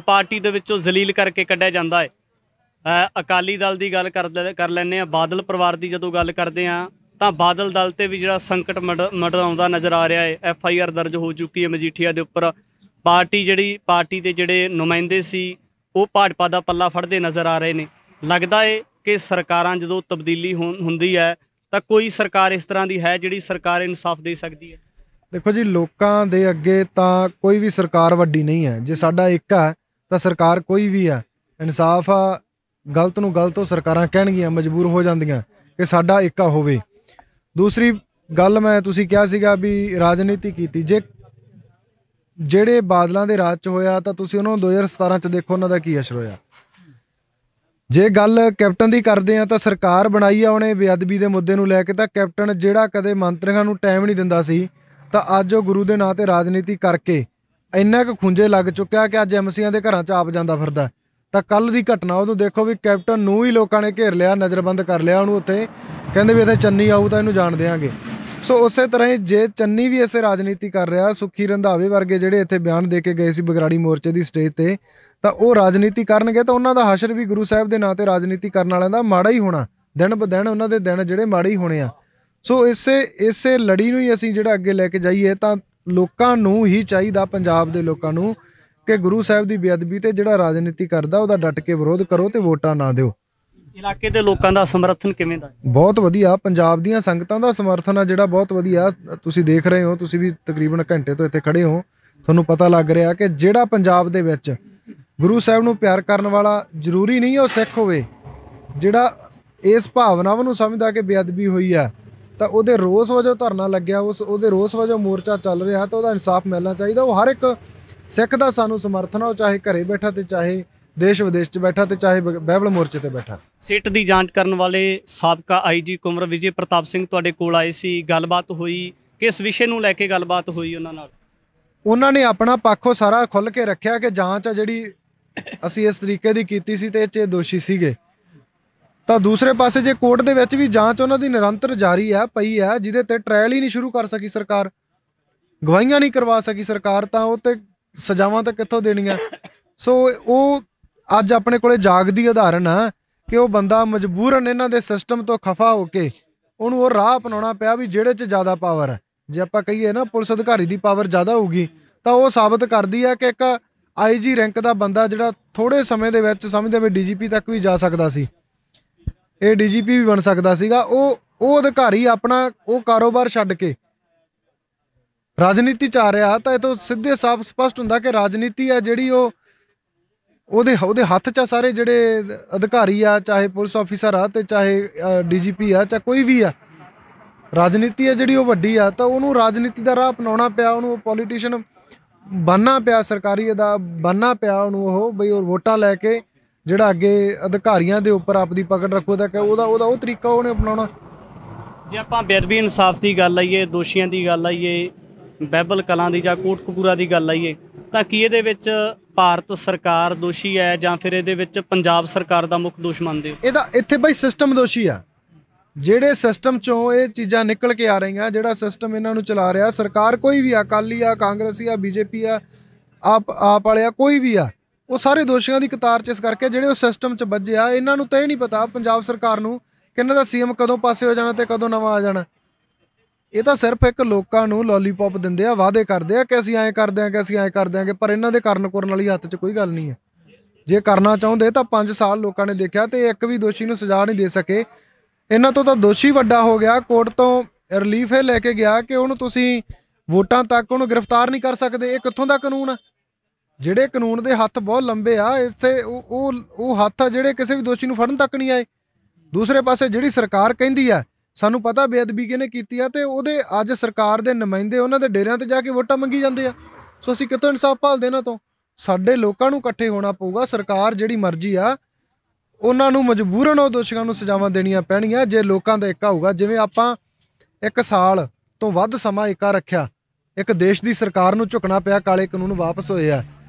ਪਾਰਟੀ ਦੇ ਵਿੱਚੋਂ ਜ਼ਲੀਲ ਕਰਕੇ ਕੱਢਿਆ ਜਾਂਦਾ ਹੈ। ਅਕਾਲੀ ਦਲ ਦੀ ਗੱਲ ਕਰ ਲੈਂਦੇ ਆ, ਬਾਦਲ ਪਰਿਵਾਰ ਦੀ ਜਦੋਂ ਗੱਲ ਕਰਦੇ ਆ ਤਾਂ ਬਾਦਲ ਦਲ ਤੇ ਵੀ ਜਿਹੜਾ ਸੰਕਟ ਮੰਡਰਾਉਂਦਾ ਨਜ਼ਰ ਆ ਰਿਹਾ ਹੈ। FIR ਦਰਜ ਹੋ ਚੁੱਕੀ ਹੈ ਮਜੀਠੀਆ ਦੇ ਉੱਪਰ। ਪਾਰਟੀ ਦੇ ਜਿਹੜੇ ਨੁਮਾਇੰਦੇ ਸੀ ਉਹ ਭਾਜਪਾ ਦਾ ਪੱਲਾ ਫੜਦੇ ਨਜ਼ਰ ਆ ਰਹੇ ਨੇ। ਲੱਗਦਾ ਹੈ ਕਿ ਸਰਕਾਰਾਂ ਜਦੋਂ ਤਬਦੀਲੀ ਹੁੰਦੀ ਹੈ ਤਾਂ ਕੋਈ ਸਰਕਾਰ ਇਸ ਤਰ੍ਹਾਂ ਦੀ ਹੈ ਜਿਹੜੀ ਸਰਕਾਰ ਇਨਸਾਫ ਦੇ ਸਕਦੀ ਹੈ? ਦੇਖੋ ਜੀ, ਲੋਕਾਂ ਦੇ ਅੱਗੇ ਤਾਂ ਕੋਈ ਵੀ ਸਰਕਾਰ ਵੱਡੀ ਨਹੀਂ ਹੈ। ਜੇ ਸਾਡਾ ਇੱਕ ਹੈ ਤਾਂ ਸਰਕਾਰ ਕੋਈ ਵੀ ਹੈ। ਇਨਸਾਫ ਆ, ਗਲਤ ਨੂੰ ਗਲਤ ਉਹ ਸਰਕਾਰਾਂ ਕਹਿਣਗੀਆਂ, ਮਜਬੂਰ ਹੋ ਜਾਂਦੀਆਂ ਕਿ ਸਾਡਾ ਏਕਾ ਹੋਵੇ। ਦੂਸਰੀ ਗੱਲ, ਤੁਸੀਂ ਕਿਹਾ ਸੀਗਾ ਵੀ ਰਾਜਨੀਤੀ ਕੀਤੀ, ਜਿਹੜੇ ਬਾਦਲਾਂ ਦੇ ਰਾਜ 'ਚ ਹੋਇਆ ਤਾਂ ਤੁਸੀਂ ਉਹਨਾਂ ਨੂੰ 2017 'ਚ ਦੇਖੋ ਉਹਨਾਂ ਦਾ ਕੀ ਅਸਰ ਹੋਇਆ। ਜੇ ਗੱਲ ਕੈਪਟਨ ਦੀ ਕਰਦੇ ਆ ਤਾਂ ਸਰਕਾਰ ਬਣਾਈ ਆ ਉਹਨੇ ਬੇਅਦਬੀ ਦੇ ਮੁੱਦੇ ਨੂੰ ਲੈ ਕੇ, ਤਾਂ ਕੈਪਟਨ ਜਿਹੜਾ ਕਦੇ ਮੰਤਰੀਆਂ ਨੂੰ ਟਾਈਮ ਨਹੀਂ ਦਿੰਦਾ ਸੀ, ਤਾਂ ਅੱਜ ਉਹ ਗੁਰੂ ਦੇ ਨਾਂ ਤੇ ਰਾਜਨੀਤੀ ਕਰਕੇ ਇੰਨਾ ਕੁ ਖੁੰਝੇ ਲੱਗ ਚੁੱਕਿਆ ਕਿ ਅੱਜ MCਆਂ ਦੇ ਘਰਾਂ 'ਚ ਆਪ ਜਾਂਦਾ ਫਿਰਦਾ। ਤਾਂ ਕੱਲ ਦੀ ਘਟਨਾ ਉਹਨੂੰ ਦੇਖੋ ਵੀ ਕੈਪਟਨ ਨੂੰ ਹੀ ਲੋਕਾਂ ਨੇ ਘੇਰ ਲਿਆ, ਨਜ਼ਰਬੰਦ ਕਰ ਲਿਆ ਉਹਨੂੰ। ਉੱਥੇ ਕਹਿੰਦੇ ਵੀ ਇੱਥੇ ਚੰਨੀ ਆਊ ਤਾਂ ਇਹਨੂੰ ਜਾਣ ਦਿਆਂਗੇ। ਸੋ ਉਸੇ ਤਰ੍ਹਾਂ ਹੀ ਜੇ ਚੰਨੀ ਵੀ ਇਸੇ ਰਾਜਨੀਤੀ ਕਰ ਰਿਹਾ, ਸੁੱਖੀ ਰੰਧਾਵੇ ਵਰਗੇ ਜਿਹੜੇ ਇੱਥੇ ਬਿਆਨ ਦੇ ਕੇ ਗਏ ਸੀ ਬਗਰਾੜੀ ਮੋਰਚੇ ਦੀ ਸਟੇਜ ਤੇ, ਤਾਂ ਉਹ ਰਾਜਨੀਤੀ ਕਰਨਗੇ ਤਾਂ ਉਹਨਾਂ ਦਾ ਹਸ਼ਰ ਵੀ ਗੁਰੂ ਸਾਹਿਬ ਦੇ ਨਾਂ ਤੇ ਰਾਜਨੀਤੀ ਕਰਨ ਵਾਲਿਆਂ ਦਾ ਮਾੜਾ ਹੀ ਹੋਣਾ। ਦਿਨ ਬ ਦਿਨ ਉਹਨਾਂ ਦੇ ਦਿਨ ਜਿਹੜੇ ਮਾੜੇ ਹੀ ਹੋਣੇ ਆ। ਸੋ ਇਸੇ ਲੜੀ ਨੂੰ ਹੀ ਅਸੀਂ ਜਿਹੜਾ ਅੱਗੇ ਲੈ ਕੇ ਜਾਈਏ ਤਾਂ ਲੋਕਾਂ ਨੂੰ ਹੀ ਚਾਹੀਦਾ, ਪੰਜਾਬ ਦੇ ਲੋਕਾਂ ਨੂੰ, ਕਿ ਗੁਰੂ ਸਾਹਿਬ ਦੀ ਬੇਅਦਬੀ ਤੇ ਜਿਹੜਾ ਰਾਜਨੀਤੀ ਕਰਦਾ ਉਹਦਾ ਡਟ ਕੇ ਵਿਰੋਧ ਕਰੋ ਤੇ ਵੋਟਾਂ ਨਾ ਦਿਓ। ਇਲਾਕੇ ਦੇ ਲੋਕਾਂ ਦਾ ਸਮਰਥਨ ਕਿਵੇਂ ਦਾ? ਬਹੁਤ ਵਧੀਆ। ਪੰਜਾਬ ਦੀਆਂ ਸੰਗਤਾਂ ਦਾ ਸਮਰਥਨ ਆ ਜਿਹੜਾ ਬਹੁਤ ਵਧੀਆ। ਤੁਸੀਂ ਦੇਖ ਰਹੇ ਹੋ, ਤੁਸੀਂ ਵੀ ਤਕਰੀਬਨ ਘੰਟੇ ਤੋਂ ਇੱਥੇ ਖੜੇ ਹੋ, ਤੁਹਾਨੂੰ ਪਤਾ ਲੱਗ ਰਿਹਾ ਕਿ ਜਿਹੜਾ ਪੰਜਾਬ ਦੇ ਵਿੱਚ ਗੁਰੂ ਸਾਹਿਬ ਨੂੰ ਪਿਆਰ ਕਰਨ ਵਾਲਾ, ਜ਼ਰੂਰੀ ਨਹੀਂ ਉਹ ਸਿੱਖ ਹੋਵੇ, ਜਿਹੜਾ ਇਸ ਭਾਵਨਾਵਾਂ ਨੂੰ ਸਮਝਦਾ ਕਿ ਬੇਅਦਬੀ ਹੋਈ ਆ ਤਾਂ ਉਹਦੇ ਰੋਸ ਵਜੋਂ ਧਰਨਾ ਲੱਗਿਆ, ਉਹਦੇ ਰੋਸ ਵਜੋਂ ਮੋਰਚਾ ਚੱਲ ਰਿਹਾ, ਤਾਂ ਉਹਦਾ ਇਨਸਾਫ ਮਿਲਣਾ ਚਾਹੀਦਾ। ਉਹ ਹਰ ਇੱਕ ਸਿੱਖ ਦਾ ਸਾਨੂੰ ਸਮਰਥਨ ਆ, ਉਹ ਚਾਹੇ ਘਰੇ ਬੈਠਾ ਤੇ ਚਾਹੇ ਦੇਸ਼ ਵਿਦੇਸ਼ 'ਚ ਬੈਠਾ ਤੇ ਚਾਹੇ ਬਾਈਬਲ ਮੋਰਚੇ ਤੇ ਬੈਠਾ। ਸਿੱਟ ਦੀ ਜਾਂਚ ਕਰਨ ਵਾਲੇ ਸਾਬਕਾ IG ਕੁੰਵਰ ਵਿਜੇ ਪ੍ਰਤਾਪ ਸਿੰਘ ਤੁਹਾਡੇ ਕੋਲ ਆਏ ਸੀ, ਗੱਲਬਾਤ ਹੋਈ, ਕਿਸ ਵਿਸ਼ੇ ਨੂੰ ਲੈ ਕੇ ਗੱਲਬਾਤ ਹੋਈ ਉਹਨਾਂ ਨਾਲ? ਉਹਨਾਂ ਨੇ ਆਪਣਾ ਪੱਖੋਂ ਸਾਰਾ ਖੁੱਲ੍ਹ ਕੇ ਰੱਖਿਆ ਕਿ ਜਾਂਚ ਆ ਜਿਹੜੀ ਅਸੀਂ ਇਸ ਤਰੀਕੇ ਦੀ ਕੀਤੀ ਸੀ ਤੇ ਇਹ 'ਚ ਦੋਸ਼ੀ ਸੀਗੇ। ਤਾਂ ਦੂਸਰੇ ਪਾਸੇ ਜੇ ਕੋਰਟ ਦੇ ਵਿੱਚ ਵੀ ਜਾਂਚ ਉਹਨਾਂ ਦੀ ਨਿਰੰਤਰ ਜਾਰੀ ਆ, ਪਈ ਆ, ਜਿਹਦੇ ਤੇ ਟ੍ਰਾਇਲ ਹੀ ਨਹੀਂ ਸ਼ੁਰੂ ਕਰ ਸਕੀ ਸਰਕਾਰ, ਗਵਾਹੀਆਂ ਨਹੀਂ ਕਰਵਾ ਸਕੀ ਸਰਕਾਰ, ਤਾਂ ਉਹ ਤੇ ਸਜ਼ਾਵਾਂ ਤਾਂ ਕਿੱਥੋਂ ਦੇਣੀਆਂ। ਸੋ ਉਹ ਅੱਜ ਆਪਣੇ ਕੋਲੇ ਜਾਗਦੀ ਉਦਾਹਰਨ ਆ ਕਿ ਉਹ ਬੰਦਾ ਮਜਬੂਰਨ ਇਹਨਾਂ ਦੇ ਸਿਸਟਮ ਤੋਂ ਖਫਾ ਹੋ ਕੇ ਉਹਨੂੰ ਉਹ ਰਾਹ ਅਪਣਾਉਣਾ ਪਿਆ ਵੀ ਜਿਹੜੇ 'ਚ ਜ਼ਿਆਦਾ ਪਾਵਰ ਹੈ। ਜੇ ਆਪਾਂ ਕਹੀਏ ਨਾ ਪੁਲਿਸ ਅਧਿਕਾਰੀ ਦੀ ਪਾਵਰ ਜ਼ਿਆਦਾ ਹੋਊਗੀ ਤਾਂ ਉਹ ਸਾਬਤ ਕਰਦੀ ਹੈ ਕਿ ਇੱਕ IG ਰੈਂਕ ਦਾ ਬੰਦਾ ਜਿਹੜਾ ਥੋੜੇ ਸਮੇਂ ਦੇ ਵਿੱਚ ਸਮਝਦੇ ਵੀ DGP ਤੱਕ ਵੀ ਜਾ ਸਕਦਾ ਸੀ, ਇਹ DGP ਵੀ ਬਣ ਸਕਦਾ ਸੀਗਾ, ਉਹ ਅਧਿਕਾਰੀ ਆਪਣਾ ਉਹ ਕਾਰੋਬਾਰ ਛੱਡ ਕੇ ਰਾਜਨੀਤੀ 'ਚ ਆ ਰਿਹਾ। ਤਾਂ ਇਹ ਤੋਂ ਸਿੱਧੇ ਸਾਫ਼ ਸਪਸ਼ਟ ਹੁੰਦਾ ਕਿ ਰਾਜਨੀਤੀ ਹੈ ਜਿਹੜੀ ਉਹਦੇ ਹੱਥ 'ਚ ਆ ਸਾਰੇ ਜਿਹੜੇ ਅਧਿਕਾਰੀ ਆ, ਚਾਹੇ ਪੁਲਿਸ ਆਫੀਸਰ ਆ ਤੇ ਚਾਹੇ DGP ਆ, ਚਾਹੇ ਕੋਈ ਵੀ ਆ। ਰਾਜਨੀਤੀ ਆ ਜਿਹੜੀ ਉਹ ਵੱਡੀ ਆ, ਤਾਂ ਉਹਨੂੰ ਰਾਜਨੀਤੀ ਦਾ ਰਾਹ ਅਪਣਾਉਣਾ ਪਿਆ, ਉਹਨੂੰ ਪੋਲੀਟੀਸ਼ੀਅਨ ਬਣਨਾ ਪਿਆ, ਸਰਕਾਰੀ ਦਾ ਬਣਨਾ ਪਿਆ ਉਹਨੂੰ, ਉਹ ਬਈ ਉਹ ਵੋਟਾਂ ਲੈ ਕੇ ਜਿਹੜਾ ਅੱਗੇ ਅਧਿਕਾਰੀਆਂ ਦੇ ਉੱਪਰ ਆਪਦੀ ਪਕੜ ਰੱਖੋ, ਤਾਂ ਉਹਦਾ ਉਹ ਤਰੀਕਾ ਉਹਨੇ ਅਪਣਾਉਣਾ। ਜੇ ਆਪਾਂ ਬੇਅਦਬੀ ਇਨਸਾਫ ਦੀ ਗੱਲ ਆਈਏ, ਦੋਸ਼ੀਆਂ ਦੀ ਗੱਲ ਆਈਏ, ਬਹਿਬਲ ਕਲਾਂ ਦੀ ਜਾਂ ਕੋਟਕਪੂਰਾ ਦੀ ਗੱਲ ਆਈਏ, ਤਾਂ ਕੀ ਇਹਦੇ ਵਿੱਚ ਭਾਰਤ ਸਰਕਾਰ ਦੋਸ਼ੀ ਹੈ ਜਾਂ ਫਿਰ ਇਹਦੇ ਵਿੱਚ ਪੰਜਾਬ ਸਰਕਾਰ ਦਾ ਮੁੱਖ ਦੋਸ਼ ਮੰਨਦੇ ਹੋ? ਇਹਦਾ ਇੱਥੇ ਬਈ ਸਿਸਟਮ ਦੋਸ਼ੀ ਆ। ਜਿਹੜੇ ਸਿਸਟਮ 'ਚੋਂ ਇਹ ਚੀਜ਼ਾਂ ਨਿਕਲ ਕੇ ਆ ਰਹੀਆਂ, ਜਿਹੜਾ ਸਿਸਟਮ ਇਹਨਾਂ ਨੂੰ ਚਲਾ ਰਿਹਾ ਸਰਕਾਰ, ਕੋਈ ਵੀ ਆ, ਅਕਾਲੀ ਆ, ਕਾਂਗਰਸੀ ਆ, BJP ਆ, ਆਪ ਵਾਲੇ ਆ, ਕੋਈ ਵੀ ਆ, ਉਹ ਸਾਰੇ ਦੋਸ਼ੀਆਂ ਦੀ ਕਤਾਰ 'ਚ ਇਸ ਕਰਕੇ ਜਿਹੜੇ ਉਹ ਸਿਸਟਮ 'ਚ ਵੱਜੇ ਆ। ਇਹਨਾਂ ਨੂੰ ਤਾਂ ਇਹ ਨਹੀਂ ਪਤਾ ਪੰਜਾਬ ਸਰਕਾਰ ਨੂੰ ਕਿ ਇਹਨਾਂ ਦਾ CM ਕਦੋਂ ਪਾਸੇ ਹੋ ਜਾਣਾ ਤੇ ਕਦੋਂ ਨਵਾਂ ਆ ਜਾਣਾ। ਇਹ ਤਾਂ ਸਿਰਫ ਇੱਕ ਲੋਕਾਂ ਨੂੰ ਲੋਲੀਪੌਪ ਦਿੰਦੇ ਆ, ਵਾਅਦੇ ਕਰਦੇ ਆ ਕਿ ਅਸੀਂ ਐਂ ਕਰ ਦਿਆਂਗੇ, ਅਸੀਂ ਐਂ ਕਰ ਦਿਆਂਗੇ, ਪਰ ਇਹਨਾਂ ਦੇ ਕਰਨ ਵਾਲੀ ਹੱਥ 'ਚ ਕੋਈ ਗੱਲ ਨਹੀਂ ਹੈ। ਜੇ ਕਰਨਾ ਚਾਹੁੰਦੇ ਤਾਂ 5 ਸਾਲ ਲੋਕਾਂ ਨੇ ਦੇਖਿਆ ਤੇ ਇੱਕ ਵੀ ਦੋਸ਼ੀ ਨੂੰ ਸਜ਼ਾ ਨਹੀਂ ਦੇ ਸਕੇ। ਇਹਨਾਂ ਤੋਂ ਤਾਂ ਦੋਸ਼ੀ ਵੱਡਾ ਹੋ ਗਿਆ, ਕੋਰਟ ਤੋਂ ਰਿਲੀਫ ਇਹ ਲੈ ਕੇ ਗਿਆ ਕਿ ਉਹਨੂੰ ਤੁਸੀਂ ਵੋਟਾਂ ਤੱਕ ਉਹਨੂੰ ਗ੍ਰਿਫਤਾਰ ਨਹੀਂ ਕਰ ਸਕਦੇ। ਇਹ ਕਿੱਥੋਂ ਦਾ ਕਾਨੂੰਨ ਆ? ਜਿਹੜੇ ਕਾਨੂੰਨ ਦੇ ਹੱਥ ਬਹੁਤ ਲੰਬੇ ਆ, ਇੱਥੇ ਉਹ ਹੱਥ ਆ ਜਿਹੜੇ ਕਿਸੇ ਵੀ ਦੋਸ਼ੀ ਨੂੰ ਫੜਨ ਤੱਕ ਨਹੀਂ ਆਏ। ਦੂਸਰੇ ਪਾਸੇ ਜਿਹੜੀ ਸਰਕਾਰ ਕਹਿੰਦੀ ਆ ਸਾਨੂੰ ਪਤਾ ਬੇਅਦਬੀ ਕਿਹਨੇ ਕੀਤੀ ਆ, ਤੇ ਉਹਦੇ ਅੱਜ ਸਰਕਾਰ ਦੇ ਨੁਮਾਇੰਦੇ ਉਹਨਾਂ ਦੇ ਡੇਰਿਆਂ ਤੇ ਜਾ ਕੇ ਵੋਟਾਂ ਮੰਗੀ ਜਾਂਦੇ ਆ। ਸੋ ਅਸੀਂ ਕਿੱਥੋਂ ਇਨਸਾਫ ਭਾਲਦੇ ਇਹਨਾਂ ਤੋਂ? ਸਾਡੇ ਲੋਕਾਂ ਨੂੰ ਇਕੱਠੇ ਹੋਣਾ ਪਊਗਾ। ਸਰਕਾਰ ਜਿਹੜੀ ਮਰਜ਼ੀ ਆ ਉਹਨਾਂ ਨੂੰ ਮਜਬੂਰਨ ਉਹ ਦੋਸ਼ੀਆਂ ਨੂੰ ਸਜ਼ਾਵਾਂ ਦੇਣੀਆਂ ਪੈਣਗੀਆਂ ਜੇ ਲੋਕਾਂ ਦਾ ਏਕਾ ਹੋਊਗਾ। ਜਿਵੇਂ ਆਪਾਂ 1 ਸਾਲ ਤੋਂ ਵੱਧ ਸਮਾਂ ਏਕਾ ਰੱਖਿਆ, ਇੱਕ ਦੇਸ਼ ਦੀ ਸਰਕਾਰ ਨੂੰ ਝੁਕਣਾ ਪਿਆ, ਕਾਲੇ ਕਾਨੂੰਨ ਵਾਪਸ ਹੋਏ ਆ,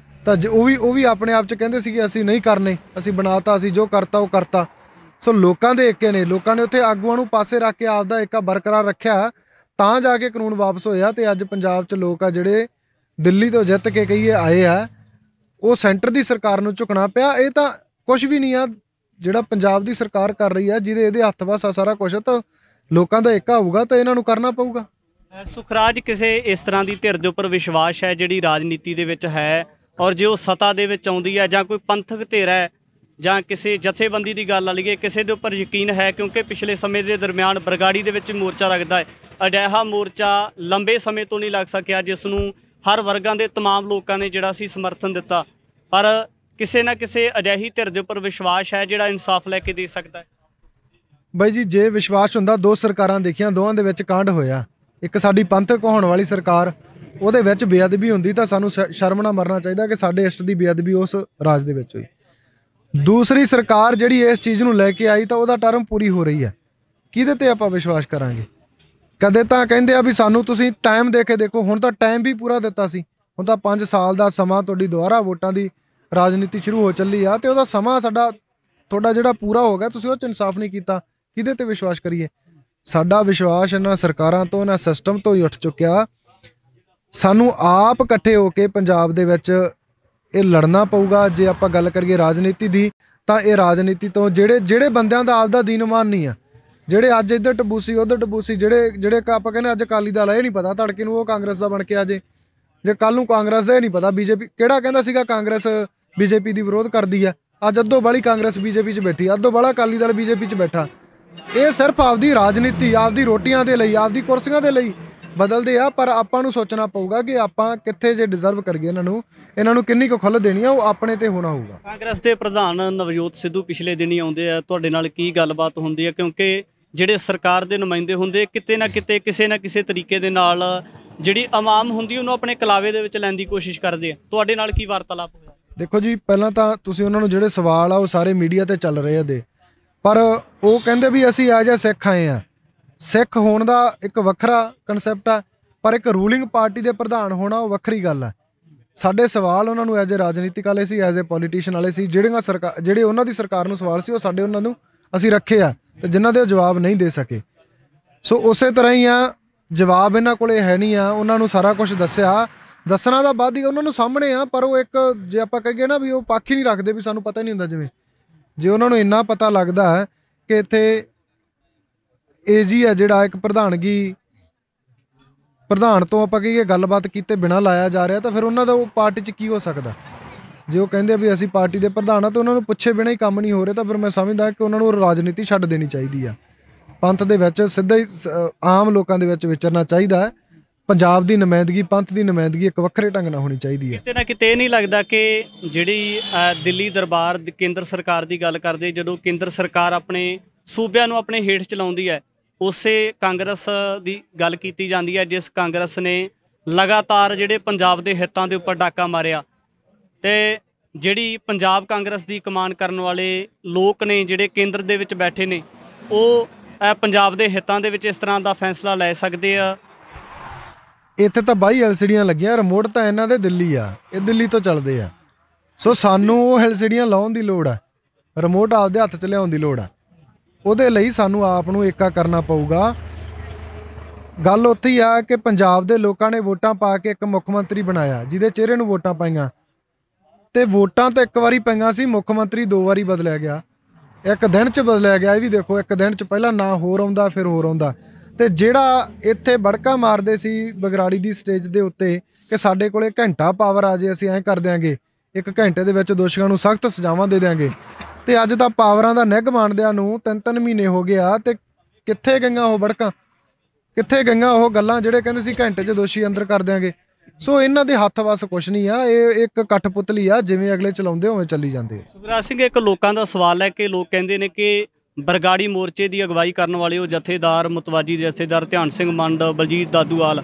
ਤਾਂ ਉਹ ਵੀ ਆਪਣੇ ਆਪ 'ਚ ਕਹਿੰਦੇ ਸੀਗੇ ਅਸੀਂ ਨਹੀਂ ਕਰਨੇ, ਅਸੀਂ ਬਣਾਤਾ, ਅਸੀਂ ਜੋ ਕਰਤਾ ਉਹ ਕਰਤਾ। ਸੋ ਲੋਕਾਂ ਦੇ ਏਕੇ ਨੇ, ਲੋਕਾਂ ਨੇ ਉੱਥੇ ਆਗੂਆਂ ਨੂੰ ਪਾਸੇ ਰੱਖ ਕੇ ਆਪਦਾ ਏਕਾ ਬਰਕਰਾਰ ਰੱਖਿਆ, ਤਾਂ ਜਾ ਕੇ ਕਾਨੂੰਨ ਵਾਪਸ ਹੋਇਆ। ਤੇ ਅੱਜ ਪੰਜਾਬ 'ਚ ਲੋਕ ਆ ਜਿਹੜੇ ਦਿੱਲੀ ਤੋਂ ਜਿੱਤ ਕੇ ਕਹੀਏ ਆਏ ਆ, ਉਹ ਸੈਂਟਰ ਦੀ ਸਰਕਾਰ ਨੂੰ ਝੁਕਣਾ ਪਿਆ। ਇਹ ਤਾਂ ਕੁਝ ਵੀ ਨਹੀਂ ਆ ਜਿਹੜਾ ਪੰਜਾਬ ਦੀ ਸਰਕਾਰ ਕਰ ਰਹੀ ਆ, ਜਿਹਦੇ ਇਹਦੇ ਹੱਥ ਵਸ ਆ ਸਾਰਾ ਕੁਝ, ਤਾਂ ਲੋਕਾਂ ਦਾ ਏਕਾ ਹੋਊਗਾ ਤਾਂ ਇਹਨਾਂ ਨੂੰ ਕਰਨਾ ਪਊਗਾ। ਸੁਖਰਾਜ, ਕਿਸੇ ਇਸ ਤਰ੍ਹਾਂ ਦੀ ਧਿਰ ਦੇ ਉੱਪਰ ਵਿਸ਼ਵਾਸ ਹੈ ਜਿਹੜੀ ਰਾਜਨੀਤੀ ਦੇ ਵਿੱਚ ਹੈ, ਔਰ ਜੇ ਉਹ ਸੱਤਾ ਦੇ ਵਿੱਚ ਆਉਂਦੀ ਹੈ ਜਾਂ ਕੋਈ ਪੰਥਕ ਧਿਰ ਹੈ ਜਾਂ ਕਿਸੇ ਜਥੇਬੰਦੀ ਦੀ ਗੱਲ ਆ ਲਈਏ, ਕਿਸੇ ਦੇ ਉੱਪਰ ਯਕੀਨ ਹੈ? ਕਿਉਂਕਿ ਪਿਛਲੇ ਸਮੇਂ ਦੇ ਦਰਮਿਆਨ ਬਰਗਾੜੀ ਦੇ ਵਿੱਚ ਮੋਰਚਾ ਲੱਗਦਾ ਹੈ, ਅਜਿਹਾ ਮੋਰਚਾ ਲੰਬੇ ਸਮੇਂ ਤੋਂ ਨਹੀਂ ਲੱਗ ਸਕਿਆ ਜਿਸ ਨੂੰ ਹਰ ਵਰਗਾਂ ਦੇ ਤਮਾਮ ਲੋਕਾਂ ਨੇ ਜਿਹੜਾ ਸੀ ਸਮਰਥਨ ਦਿੱਤਾ, ਪਰ ਕਿਸੇ ਨਾ ਕਿਸੇ ਅਜਿਹੀ ਧਿਰ ਦੇ ਉੱਪਰ ਵਿਸ਼ਵਾਸ ਹੈ ਜਿਹੜਾ ਇਨਸਾਫ ਲੈ ਕੇ ਦੇ ਸਕਦਾ ਹੈ? ਬਾਈ ਜੀ, ਜੇ ਵਿਸ਼ਵਾਸ ਹੁੰਦਾ, 2 ਸਰਕਾਰਾਂ ਦੇਖੀਆਂ, ਦੋਵਾਂ ਦੇ ਵਿੱਚ ਕਾਂਡ ਹੋਇਆ। ਇੱਕ ਸਾਡੀ ਪੰਥਕ ਹੋਣ ਵਾਲੀ ਸਰਕਾਰ, ਉਹਦੇ ਵਿੱਚ ਬੇਅਦਬੀ ਹੁੰਦੀ ਤਾਂ ਸਾਨੂੰ ਸ਼ਰਮ ਨਾਲ ਮਰਨਾ ਚਾਹੀਦਾ ਕਿ ਸਾਡੇ ਇਸ਼ਟ ਦੀ ਬੇਅਦਬੀ ਉਸ ਰਾਜ ਦੇ ਵਿੱਚ ਹੋਈ। ਦੂਸਰੀ ਸਰਕਾਰ ਜਿਹੜੀ ਇਸ ਚੀਜ਼ ਨੂੰ ਲੈ ਕੇ ਆਈ ਤਾਂ ਉਹਦਾ ਟਰਮ ਪੂਰੀ ਹੋ ਰਹੀ ਹੈ। ਕਿਹਦੇ ਤੇ ਆਪਾਂ ਵਿਸ਼ਵਾਸ ਕਰਾਂਗੇ? ਕਦੇ ਤਾਂ ਕਹਿੰਦੇ ਆ ਵੀ ਸਾਨੂੰ ਤੁਸੀਂ ਟਾਈਮ ਦੇ ਕੇ ਦੇਖੋ, ਹੁਣ ਤਾਂ ਟਾਈਮ ਵੀ ਪੂਰਾ ਦਿੱਤਾ ਸੀ, ਹੁਣ ਤਾਂ 5 ਸਾਲ ਦਾ ਸਮਾਂ ਤੁਹਾਡੀ ਦੁਬਾਰਾ ਵੋਟਾਂ ਦੀ ਰਾਜਨੀਤੀ ਸ਼ੁਰੂ ਹੋ ਚੱਲੀ ਆ, ਤੇ ਉਹਦਾ ਸਮਾਂ ਤੁਹਾਡਾ ਜਿਹੜਾ ਪੂਰਾ ਹੋ ਗਿਆ, ਤੁਸੀਂ ਉਹ 'ਚ ਇਨਸਾਫ ਨਹੀਂ ਕੀਤਾ। ਕਿਹਦੇ ਤੇ ਵਿਸ਼ਵਾਸ ਕਰੀਏ? ਸਾਡਾ ਵਿਸ਼ਵਾਸ ਇਹਨਾਂ ਸਰਕਾਰਾਂ ਤੋਂ, ਇਹਨਾਂ ਸਿਸਟਮ ਤੋਂ ਹੀ ਉੱਠ ਚੁੱਕਿਆ। ਸਾਨੂੰ ਆਪ ਇਕੱਠੇ ਹੋ ਕੇ ਪੰਜਾਬ ਦੇ ਵਿੱਚ ਇਹ ਲੜਨਾ ਪਊਗਾ। ਜੇ ਆਪਾਂ ਗੱਲ ਕਰੀਏ ਰਾਜਨੀਤੀ ਦੀ, ਤਾਂ ਇਹ ਰਾਜਨੀਤੀ ਤੋਂ ਜਿਹੜੇ ਬੰਦਿਆਂ ਦਾ ਆਪਦਾ ਦੀਨਮਾਨ ਨਹੀਂ ਆ, ਜਿਹੜੇ ਅੱਜ ਇੱਧਰ ਟਬੂਸੀ ਉੱਧਰ ਟਬੂਸੀ, ਜਿਹੜੇ ਆਪਾਂ ਕਹਿੰਦੇ ਅੱਜ ਅਕਾਲੀ ਦਲ ਆ, ਇਹ ਨਹੀਂ ਪਤਾ ਤੜਕੇ ਨੂੰ ਉਹ ਕਾਂਗਰਸ ਦਾ ਬਣ ਕੇ ਆ ਜੇ ਕੱਲ ਨੂੰ ਕਾਂਗਰਸ ਦਾ ਇਹ ਨਹੀਂ ਪਤਾ। BJP ਕਿਹੜਾ ਕਹਿੰਦਾ ਸੀਗਾ ਕਾਂਗਰਸ BJP ਦੀ ਵਿਰੋਧ ਕਰਦੀ ਆ, ਅੱਜ ਅੱਧੋ ਬਾਹਲੀ ਕਾਂਗਰਸ BJP 'ਚ ਬੈਠੀ, ਅੱਧੋ ਬਾਹਲਾ ਅਕਾਲੀ ਦਲ BJP 'ਚ ਬੈਠਾ। ਇਹ ਸਿਰਫ ਆਪਦੀ ਰਾਜਨੀਤੀ, ਆਪਦੀ ਰੋਟੀਆਂ ਦੇ ਲਈ, ਆਪਦੀ ਕੁਰਸੀਆਂ ਦੇ ਲਈ ਬਦਲਦੇ ਆ, ਪਰ ਆਪਾਂ ਨੂੰ ਸੋਚਣਾ ਪਊਗਾ ਕਿ ਆਪਾਂ ਕਿੱਥੇ ਜੇ ਡਿਜ਼ਰਵ ਕਰੀਏ ਇਹਨਾਂ ਨੂੰ ਕਿੰਨੀ ਕੁ ਖੁੱਲ੍ਹ ਦੇਣੀ ਆ, ਉਹ ਆਪਣੇ ਤੇ ਹੋਣਾ ਹੋਊਗਾ। ਕਾਂਗਰਸ ਦੇ ਪ੍ਰਧਾਨ ਨਵਜੋਤ ਸਿੱਧੂ ਪਿਛਲੇ ਦਿਨੀ ਆਉਂਦੇ ਆ, ਤੁਹਾਡੇ ਨਾਲ ਕੀ ਗੱਲਬਾਤ ਹੁੰਦੀ ਹੈ? ਕਿਉਂਕਿ ਜਿਹੜੇ ਸਰਕਾਰ ਦੇ ਨੁਮਾਇੰਦੇ ਹੁੰਦੇ ਕਿਤੇ ਨਾ ਕਿਤੇ ਕਿਸੇ ਨਾ ਕਿਸੇ ਤਰੀਕੇ ਦੇ ਨਾਲ ਜਿਹੜੀ ਆਵਾਮ ਹੁੰਦੀ ਉਹਨੂੰ ਆਪਣੇ ਕਲਾਵੇ ਦੇ ਵਿੱਚ ਲੈਣ ਦੀ ਕੋਸ਼ਿਸ਼ ਕਰਦੇ ਆ। ਤੁਹਾਡੇ ਨਾਲ ਕੀ ਵਾਰਤਾਲਾਪ ਹੋਇਆ? ਦੇਖੋ ਜੀ, ਪਹਿਲਾਂ ਤਾਂ ਤੁਸੀਂ ਉਹਨਾਂ ਨੂੰ ਜਿਹੜੇ ਸਵਾਲ ਆ ਉਹ ਸਾਰੇ ਮੀਡੀਆ ਤੇ ਚੱਲ ਰਹੇ ਆ ਪਰ ਉਹ ਕਹਿੰਦੇ ਵੀ ਅਸੀਂ ਐਜ ਆ ਸਿੱਖ ਆਏ ਆ। ਸਿੱਖ ਹੋਣ ਦਾ ਇੱਕ ਵੱਖਰਾ ਕਨਸੈਪਟ ਆ, ਪਰ ਇੱਕ ਰੂਲਿੰਗ ਪਾਰਟੀ ਦੇ ਪ੍ਰਧਾਨ ਹੋਣਾ ਉਹ ਵੱਖਰੀ ਗੱਲ ਆ। ਸਾਡੇ ਸਵਾਲ ਉਹਨਾਂ ਨੂੰ ਐਜ ਏ ਰਾਜਨੀਤਿਕ ਵਾਲੇ ਸੀ, ਐਜ ਏ ਪੋਲੀਟੀਸ਼ੀਅਨ ਵਾਲੇ ਸੀ। ਜਿਹੜੇ ਉਹਨਾਂ ਦੀ ਸਰਕਾਰ ਨੂੰ ਸਵਾਲ ਸੀ ਉਹ ਸਾਡੇ ਉਹਨਾਂ ਨੂੰ ਅਸੀਂ ਰੱਖੇ ਆ, ਤੇ ਜਿਨ੍ਹਾਂ ਦੇ ਉਹ ਜਵਾਬ ਨਹੀਂ ਦੇ ਸਕੇ। ਸੋ ਉਸੇ ਤਰ੍ਹਾਂ ਹੀ ਆ, ਜਵਾਬ ਇਹਨਾਂ ਕੋਲੇ ਹੈ ਨਹੀਂ ਆ। ਉਹਨਾਂ ਨੂੰ ਸਾਰਾ ਕੁਝ ਦੱਸਣਾ ਤਾਂ ਬਾਅਦ ਹੀ ਉਹਨਾਂ ਨੂੰ ਸਾਹਮਣੇ ਆ, ਪਰ ਉਹ ਇੱਕ ਜੇ ਆਪਾਂ ਕਹੀਏ ਨਾ ਵੀ ਉਹ ਪੱਖ ਹੀ ਨਹੀਂ ਰੱਖਦੇ ਵੀ ਸਾਨੂੰ ਪਤਾ ਨਹੀਂ ਹੁੰਦਾ। ਜਿਵੇਂ ਜੇ ਉਹਨਾਂ ਨੂੰ ਇੰਨਾ ਪਤਾ ਲੱਗਦਾ ਹੈ ਕਿ ਇੱਥੇ AG ਆ ਜਿਹੜਾ ਇੱਕ ਪ੍ਰਧਾਨ ਤੋਂ ਆਪਾਂ ਕਹੀਏ ਗੱਲਬਾਤ ਕੀਤੇ ਬਿਨਾਂ ਲਾਇਆ ਜਾ ਰਿਹਾ, ਤਾਂ ਫਿਰ ਉਹਨਾਂ ਦਾ ਉਹ ਪਾਰਟੀ 'ਚ ਕੀ ਹੋ ਸਕਦਾ? ਜੇ ਉਹ ਕਹਿੰਦੇ ਵੀ ਅਸੀਂ ਪਾਰਟੀ ਦੇ ਪ੍ਰਧਾਨ ਆ ਤਾਂ ਉਹਨਾਂ ਨੂੰ ਪੁੱਛੇ ਬਿਨਾਂ ਹੀ ਕੰਮ ਨਹੀਂ ਹੋ ਰਿਹਾ, ਤਾਂ ਫਿਰ ਮੈਂ ਸਮਝਦਾ ਕਿ ਉਹਨਾਂ ਨੂੰ ਰਾਜਨੀਤੀ ਛੱਡ ਦੇਣੀ ਚਾਹੀਦੀ ਆ। ਪੰਥ ਦੇ ਵਿੱਚ ਸਿੱਧਾ ਹੀ ਆਮ ਲੋਕਾਂ ਦੇ ਵਿੱਚ ਵਿਚਰਨਾ ਚਾਹੀਦਾ ਹੈ। ਪੰਜਾਬ ਦੀ ਨੁਮਾਇੰਦਗੀ, ਪੰਥ ਦੀ ਨੁਮਾਇੰਦਗੀ ਇੱਕ ਵੱਖਰੇ ਢੰਗ ਨਾਲ ਹੋਣੀ ਚਾਹੀਦੀ ਹੈ। ਕਿਤੇ ਨਾ ਕਿਤੇ ਇਹ ਨਹੀਂ ਲੱਗਦਾ ਕਿ ਜਿਹੜੀ ਦਿੱਲੀ ਦਰਬਾਰ ਕੇਂਦਰ ਸਰਕਾਰ ਦੀ ਗੱਲ ਕਰਦੇ, ਜਦੋਂ ਕੇਂਦਰ ਸਰਕਾਰ ਆਪਣੇ ਸੂਬਿਆਂ ਨੂੰ ਆਪਣੇ ਹੇਠ ਚਲਾਉਂਦੀ ਹੈ, ਉਸੇ ਕਾਂਗਰਸ ਦੀ ਗੱਲ ਕੀਤੀ ਜਾਂਦੀ ਹੈ ਜਿਸ ਕਾਂਗਰਸ ਨੇ ਲਗਾਤਾਰ ਜਿਹੜੇ ਪੰਜਾਬ ਦੇ ਹਿੱਤਾਂ ਦੇ ਉੱਪਰ ਡਾਕਾ ਮਾਰਿਆ। ਤੇ ਜਿਹੜੀ ਪੰਜਾਬ ਕਾਂਗਰਸ ਦੀ ਕਮਾਨ ਕਰਨ ਵਾਲੇ ਲੋਕ ਨੇ ਜਿਹੜੇ ਕੇਂਦਰ ਦੇ ਵਿੱਚ ਬੈਠੇ ਨੇ, ਉਹ ਪੰਜਾਬ ਦੇ ਹਿੱਤਾਂ ਦੇ ਵਿੱਚ ਇਸ ਤਰ੍ਹਾਂ ਦਾ ਫੈਸਲਾ ਲੈ ਸਕਦੇ ਆ। ਇੱਥੇ ਤਾਂ 22 ਐਲਸੀਡੀਆਂ ਲੱਗੀਆਂ, ਰਿਮੋਟ ਤਾਂ ਇਹਨਾਂ ਦੇ ਦਿੱਲੀ ਆ, ਇਹ ਦਿੱਲੀ ਤੋਂ ਚੱਲਦੇ ਆ। ਸੋ ਸਾਨੂੰ ਉਹ ਐਲਸੀਡੀਆਂ ਲਾਉਣ ਦੀ ਲੋੜ ਆ, ਰਿਮੋਟ ਆਪਦੇ ਹੱਥ 'ਚ ਲਿਆਉਣ ਦੀ ਲੋੜ ਆ। ਉਹਦੇ ਲਈ ਸਾਨੂੰ ਆਪ ਨੂੰ ਏਕਾ ਕਰਨਾ ਪਊਗਾ। ਗੱਲ ਉੱਥੇ ਹੀ ਆ ਕਿ ਪੰਜਾਬ ਦੇ ਲੋਕਾਂ ਨੇ ਵੋਟਾਂ ਪਾ ਕੇ ਇੱਕ ਮੁੱਖ ਮੰਤਰੀ ਬਣਾਇਆ, ਜਿਹਦੇ ਚਿਹਰੇ ਨੂੰ ਵੋਟਾਂ ਪਾਈਆਂ। ਤੇ ਵੋਟਾਂ ਤਾਂ ਇੱਕ ਵਾਰੀ ਪਈਆਂ ਸੀ, ਮੁੱਖ ਮੰਤਰੀ 2 ਵਾਰੀ ਬਦਲਿਆ ਗਿਆ, ਇੱਕ ਦਿਨ 'ਚ ਬਦਲਿਆ ਗਿਆ। ਇਹ ਵੀ ਦੇਖੋ, ਇੱਕ ਦਿਨ 'ਚ ਪਹਿਲਾਂ ਨਾ ਹੋਰ ਆਉਂਦਾ, ਫਿਰ ਹੋਰ ਆਉਂਦਾ। ਤੇ ਜਿਹੜਾ ਇੱਥੇ ਬੜਕਾ ਮਾਰਦੇ ਸੀ ਬਗਰਾੜੀ ਦੀ ਸਟੇਜ ਦੇ ਉੱਤੇ ਕਿ ਸਾਡੇ ਕੋਲੇ ਘੰਟਾ ਪਾਵਰ ਆ ਜੇ, ਅਸੀਂ ਐਂ ਕਰ ਦਿਆਂਗੇ, 1 ਘੰਟੇ ਦੇ ਵਿੱਚ ਦੋਸ਼ੀਆਂ ਨੂੰ ਸਖਤ ਸਜ਼ਾਵਾਂ ਦੇ ਦਿਆਂਗੇ। ਤੇ ਅੱਜ ਤਾਂ ਪਾਵਰਾਂ ਦਾ ਨਿੱਘ ਮਾਣਦਿਆਂ ਨੂੰ 3-3 ਮਹੀਨੇ ਹੋ ਗਏ ਆ। ਤੇ ਕਿੱਥੇ ਗਈਆਂ ਉਹ ਬੜਕਾਂ, ਕਿੱਥੇ ਗਈਆਂ ਉਹ ਗੱਲਾਂ ਜਿਹੜੇ ਕਹਿੰਦੇ ਸੀ ਘੰਟੇ 'ਚ ਦੋਸ਼ੀ ਅੰਦਰ ਕਰ ਦਿਆਂਗੇ। ਸੋ ਇਹਨਾਂ ਦੇ ਹੱਥ ਵੱਸ ਕੁਛ ਨਹੀਂ ਆ, ਇਹ ਇੱਕ ਕਠਪੁਤਲੀ ਆ, ਜਿਵੇਂ ਅਗਲੇ ਚਲਾਉਂਦੇ ਹੋਵੇਂ ਚੱਲੀ ਜਾਂਦੇ ਆ। ਸੁਖਰਾਜ ਸਿੰਘ, ਇੱਕ ਲੋਕਾਂ ਦਾ ਸਵਾਲ ਹੈ ਕਿ ਲੋਕ ਕਹਿੰਦੇ ਨੇ ਕਿ ਬਰਗਾੜੀ ਮੋਰਚੇ ਦੀ ਅਗਵਾਈ ਕਰਨ ਵਾਲੇ ਉਹ ਜਥੇਦਾਰ, ਮੁਤਵਾਜੀ ਜਥੇਦਾਰ ਧਿਆਨ ਸਿੰਘ ਮੰਡ, ਬਲਜੀਤ ਦਾਦੂਵਾਲ,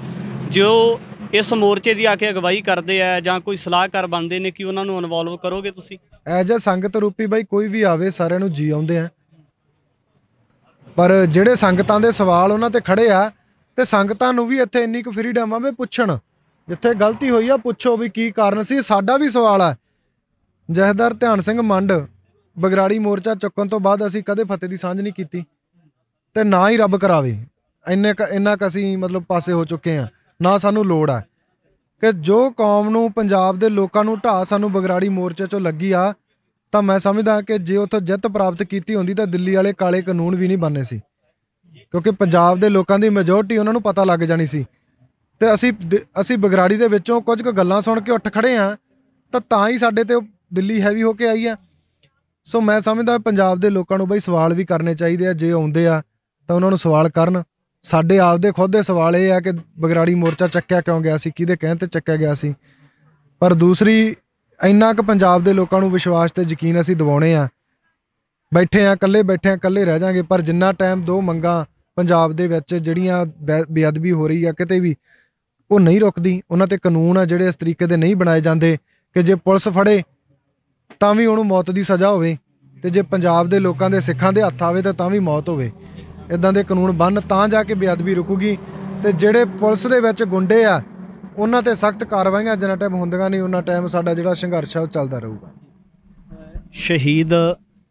ਜੋ ਇਸ ਮੋਰਚੇ ਦੀ ਆ ਕੇ ਅਗਵਾਈ ਕਰਦੇ ਆ ਜਾਂ ਕੋਈ ਸਲਾਹਕਾਰ ਬਣਦੇ ਨੇ, ਕਿ ਉਹਨਾਂ ਨੂੰ ਇਨਵੋਲਵ ਕਰੋਗੇ ਤੁਸੀਂ? ਐਜ ਅ ਸੰਗਤ ਰੂਪੀ ਬਾਈ ਕੋਈ ਵੀ ਆਵੇ, ਸਾਰਿਆਂ ਨੂੰ ਜੀ ਆਉਂਦੇ ਆ। ਪਰ ਜਿਹੜੇ ਸੰਗਤਾਂ ਦੇ ਸਵਾਲ ਉਹਨਾਂ ਤੇ ਖੜੇ ਆ, ਤੇ ਸੰਗਤਾਂ ਨੂੰ ਵੀ ਇੱਥੇ ਇੰਨੀ ਕੁ ਫਰੀਡਮ ਆ ਵੀ ਪੁੱਛਣ, ਜਿੱਥੇ ਗਲਤੀ ਹੋਈ ਆ ਪੁੱਛੋ ਵੀ ਕੀ ਕਾਰਨ ਸੀ। ਸਾਡਾ ਵੀ ਸਵਾਲ ਆ। ਜਥੇਦਾਰ ਧਿਆਨ ਸਿੰਘ ਮੰਡ ਬਗਰਾੜੀ ਮੋਰਚਾ ਚੁੱਕਣ ਤੋਂ ਬਾਅਦ ਅਸੀਂ ਕਦੇ ਫਤਿਹ ਦੀ ਸਾਂਝ ਨਹੀਂ ਕੀਤੀ, ਤੇ ਨਾ ਹੀ ਰੱਬ ਕਰਾਵੇ। ਇੰਨਾ ਕੁ ਅਸੀਂ ਮਤਲਬ ਪਾਸੇ ਹੋ ਚੁੱਕੇ ਆ, ਨਾ ਸਾਨੂੰ ਲੋੜ ਆ ਕਿ ਜੋ ਕੌਮ ਨੂੰ, ਪੰਜਾਬ ਦੇ ਲੋਕਾਂ ਨੂੰ ਢਾਹ ਸਾਨੂੰ ਬਗਰਾੜੀ ਮੋਰਚੇ 'ਚੋਂ ਲੱਗੀ ਆ। ਤਾਂ ਮੈਂ ਸਮਝਦਾ ਕਿ ਜੇ ਉੱਥੋਂ ਜਿੱਤ ਪ੍ਰਾਪਤ ਕੀਤੀ ਹੁੰਦੀ ਤਾਂ ਦਿੱਲੀ ਵਾਲੇ ਕਾਲੇ ਕਾਨੂੰਨ ਵੀ ਨਹੀਂ ਬਣਨੇ ਸੀ, ਕਿਉਂਕਿ ਪੰਜਾਬ ਦੇ ਲੋਕਾਂ ਦੀ ਮੈਜੋਰਟੀ ਉਹਨਾਂ ਨੂੰ ਪਤਾ ਲੱਗ ਜਾਣੀ ਸੀ। ਤੇ ਅਸੀਂ ਬਗਰਾੜੀ ਦੇ ਵਿੱਚੋਂ ਕੁਝ ਕੁ ਗੱਲਾਂ ਸੁਣ ਕੇ ਉੱਠ ਖੜੇ ਆ, ਤਾਂ ਹੀ ਸਾਡੇ ਤੇ ਦਿੱਲੀ ਹੈਵੀ ਹੋ ਕੇ ਆਈ ਆ। ਸੋ ਮੈਂ ਸਮਝਦਾ ਪੰਜਾਬ ਦੇ ਲੋਕਾਂ ਨੂੰ ਬਈ ਸਵਾਲ ਵੀ ਕਰਨੇ ਚਾਹੀਦੇ ਆ। ਜੇ ਆਉਂਦੇ ਆ ਤਾਂ ਉਹਨਾਂ ਨੂੰ ਸਵਾਲ ਕਰਨ। ਸਾਡੇ ਆਪਦੇ ਖੁਦ ਦੇ ਸਵਾਲ ਇਹ ਆ ਕਿ ਬਗਰਾੜੀ ਮੋਰਚਾ ਚੱਕਿਆ ਕਿਉਂ ਗਿਆ ਸੀ, ਕਿਹਦੇ ਕਹਿਣ ਤੇ ਚੱਕਿਆ ਗਿਆ ਸੀ। ਪਰ ਦੂਸਰੀ, ਇੰਨਾ ਕੁ ਪੰਜਾਬ ਦੇ ਲੋਕਾਂ ਨੂੰ ਵਿਸ਼ਵਾਸ ਤੇ ਯਕੀਨ ਅਸੀਂ ਦਿਵਾਉਣੇ ਆ। ਬੈਠੇ ਆ ਇਕੱਲੇ, ਬੈਠੇ ਆ ਇਕੱਲੇ ਰਹਿ ਜਾਾਂਗੇ, ਪਰ ਜਿੰਨਾ ਟਾਈਮ 2 ਮੰਗਾਂ ਪੰਜਾਬ ਦੇ ਵਿੱਚ ਜਿਹੜੀਆਂ ਬੇਅਦਬੀ ਹੋ ਰਹੀ ਆ ਕਿਤੇ ਵੀ, ਉਹ ਨਹੀਂ ਰੁਕਦੀ। ਉਹਨਾਂ ਤੇ ਕਾਨੂੰਨ ਆ ਜਿਹੜੇ ਇਸ ਤਰੀਕੇ ਦੇ ਨਹੀਂ ਬਣਾਏ ਜਾਂਦੇ ਕਿ ਜੇ ਪੁਲਿਸ ਫੜੇ ਤਾਂ ਵੀ ਉਹਨੂੰ ਮੌਤ ਦੀ ਸਜ਼ਾ ਹੋਵੇ, ਤੇ ਜੇ ਪੰਜਾਬ ਦੇ ਲੋਕਾਂ ਦੇ ਸਿੱਖਾਂ ਦੇ ਹੱਥ ਆਵੇ ਤਾਂ ਵੀ ਮੌਤ ਹੋਵੇ। ਇੱਦਾਂ ਦੇ ਕਾਨੂੰਨ ਬਣਨ ਤਾਂ ਜਾ ਕੇ ਬੇਅਦਬੀ ਰੁਕੂਗੀ। ਤੇ ਜਿਹੜੇ ਪੁਲਿਸ ਦੇ ਵਿੱਚ ਗੁੰਡੇ ਆ ਉਹਨਾਂ ਤੇ ਸਖਤ ਕਾਰਵਾਈਆਂ ਜਿੰਨਾ ਟਾਈਮ ਹੁੰਦੀਆਂ ਨਹੀਂ, ਉਹਨਾਂ ਟਾਈਮ ਸਾਡਾ ਜਿਹੜਾ ਸੰਘਰਸ਼ ਆ ਉਹ ਚੱਲਦਾ ਰਹੂਗਾ। ਸ਼ਹੀਦ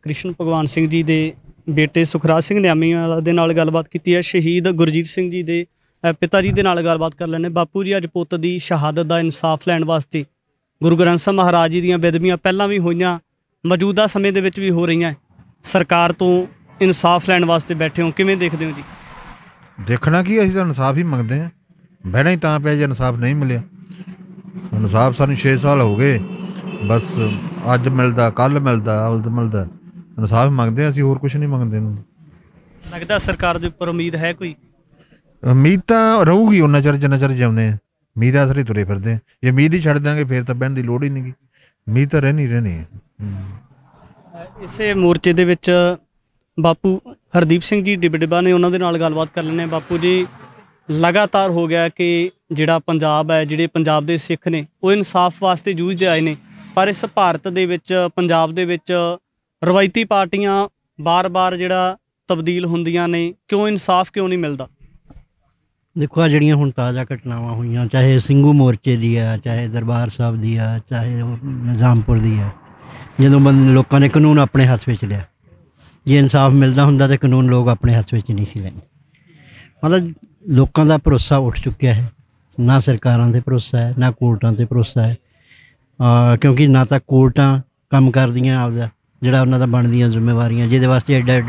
ਕ੍ਰਿਸ਼ਨ ਭਗਵਾਨ ਸਿੰਘ ਜੀ ਦੇ ਬੇਟੇ ਸੁਖਰਾਜ ਸਿੰਘ ਨਿਆਮੀਵਾਲਾ ਦੇ ਨਾਲ ਗੱਲਬਾਤ ਕੀਤੀ ਹੈ। ਸ਼ਹੀਦ ਗੁਰਜੀਤ ਸਿੰਘ ਜੀ ਦੇ ਪਿਤਾ ਜੀ ਦੇ ਨਾਲ ਗੱਲਬਾਤ ਕਰ ਲੈਂਦੇ। ਬਾਪੂ ਜੀ, ਅੱਜ ਪੁੱਤ ਦੀ ਸ਼ਹਾਦਤ ਦਾ ਇਨਸਾਫ ਲੈਣ ਵਾਸਤੇ ਗੁਰੂ ਗ੍ਰੰਥ ਸਾਹਿਬ ਮਹਾਰਾਜ ਜੀ ਦੀਆਂ ਬੇਅਦਬੀਆਂ ਪਹਿਲਾਂ ਵੀ ਹੋਈਆਂ, ਮੌਜੂਦਾ ਸਮੇਂ ਦੇ ਵਿੱਚ ਵੀ ਹੋ ਰਹੀਆਂ, ਸਰਕਾਰ ਤੋਂ ਇਨਸਾਫ ਲੈਣ ਵਾਸਤੇ ਬੈਠੇ ਹੋ, ਕਿਵੇਂ ਦੇਖਦੇ ਹੋ ਜੀ? ਦੇਖਣਾ ਕੀ, ਅਸੀਂ ਤਾਂ ਇਨਸਾਫ ਹੀ ਮੰਗਦੇ ਹਾਂ। ਬਹਿਣਾ ਹੀ ਤਾਂ ਪਿਆ ਜੇ ਇਨਸਾਫ ਨਹੀਂ ਮਿਲਿਆ। ਇਨਸਾਫ ਸਾਨੂੰ 6 ਸਾਲ ਹੋ ਗਏ, ਬਸ ਅੱਜ ਮਿਲਦਾ, ਕੱਲ੍ਹ ਮਿਲਦਾ, ਉਲਟ ਮਿਲਦਾ। ਇਨਸਾਫ ਮੰਗਦੇ ਹਾਂ ਅਸੀਂ, ਹੋਰ ਕੁਛ ਨਹੀਂ ਮੰਗਦੇ। ਲੱਗਦਾ ਸਰਕਾਰ ਦੇ ਉੱਪਰ ਉਮੀਦ ਹੈ ਕੋਈ? ਉਮੀਦ ਤਾਂ ਰਹੂਗੀ ਉਹਨਾਂ ਚਿਰ ਜਿੰਨਾ ਚਿਰ ਜਿਉਂਦੇ ਆ। ਉਮੀਦ ਆਸਰੇ ਤੁਰੇ ਫਿਰਦੇ ਆ। ਜੇ ਉਮੀਦ ਹੀ ਛੱਡ ਦਿਆਂਗੇ ਫਿਰ ਤਾਂ ਬਹਿਣ ਦੀ ਲੋੜ ਹੀ ਨਹੀਂ ਗੀ। ਉਮੀਦ ਤਾਂ ਰਹਿਣੀ ਹੈ। ਇਸੇ ਮੋਰਚੇ ਦੇ ਵਿੱਚ ਬਾਪੂ ਹਰਦੀਪ ਸਿੰਘ ਜੀ ਡਿਬਡਿਬਾ ਨੇ, ਉਹਨਾਂ ਦੇ ਨਾਲ ਗੱਲਬਾਤ ਕਰ ਲੈਂਦੇ। ਬਾਪੂ ਜੀ, ਲਗਾਤਾਰ ਹੋ ਗਿਆ ਕਿ ਜਿਹੜਾ ਪੰਜਾਬ ਹੈ, ਜਿਹੜੇ ਪੰਜਾਬ ਦੇ ਸਿੱਖ ਨੇ, ਉਹ ਇਨਸਾਫ ਵਾਸਤੇ ਜੂਝਦੇ ਆਏ ਨੇ, ਪਰ ਇਸ ਭਾਰਤ ਦੇ ਵਿੱਚ, ਪੰਜਾਬ ਦੇ ਵਿੱਚ ਰਵਾਇਤੀ ਪਾਰਟੀਆਂ ਬਾਰ-ਬਾਰ ਜਿਹੜਾ ਤਬਦੀਲ ਹੁੰਦੀਆਂ ਨੇ, ਕਿਉਂ ਇਨਸਾਫ ਕਿਉਂ ਨਹੀਂ ਮਿਲਦਾ? ਦੇਖੋ, ਆ ਜਿਹੜੀਆਂ ਹੁਣ ਤਾਜ਼ਾ ਘਟਨਾਵਾਂ ਹੋਈਆਂ, ਚਾਹੇ ਸਿੰਘੂ ਮੋਰਚੇ ਦੀ ਆ, ਚਾਹੇ ਦਰਬਾਰ ਸਾਹਿਬ ਦੀ ਆ, ਚਾਹੇ ਨਿਜ਼ਾਮਪੁਰ ਦੀ ਆ, ਜਦੋਂ ਲੋਕਾਂ ਨੇ ਕਾਨੂੰਨ ਆਪਣੇ ਹੱਥ ਵਿੱਚ ਲਿਆ, ਜੇ ਇਨਸਾਫ ਮਿਲਦਾ ਹੁੰਦਾ ਤਾਂ ਕਾਨੂੰਨ ਲੋਕ ਆਪਣੇ ਹੱਥ ਵਿੱਚ ਨਹੀਂ ਸੀ ਲੈਂਦੇ। ਮਤਲਬ ਲੋਕਾਂ ਦਾ ਭਰੋਸਾ ਉੱਠ ਚੁੱਕਿਆ ਹੈ। ਨਾ ਸਰਕਾਰਾਂ 'ਤੇ ਭਰੋਸਾ ਹੈ, ਨਾ ਕੋਰਟਾਂ 'ਤੇ ਭਰੋਸਾ ਹੈ, ਕਿਉਂਕਿ ਨਾ ਤਾਂ ਕੋਰਟਾਂ ਕੰਮ ਕਰਦੀਆਂ ਆਪਦਾ ਜਿਹੜਾ ਉਹਨਾਂ ਦਾ ਬਣਦੀਆਂ ਜ਼ਿੰਮੇਵਾਰੀਆਂ, ਜਿਹਦੇ ਵਾਸਤੇ ਐਡੇ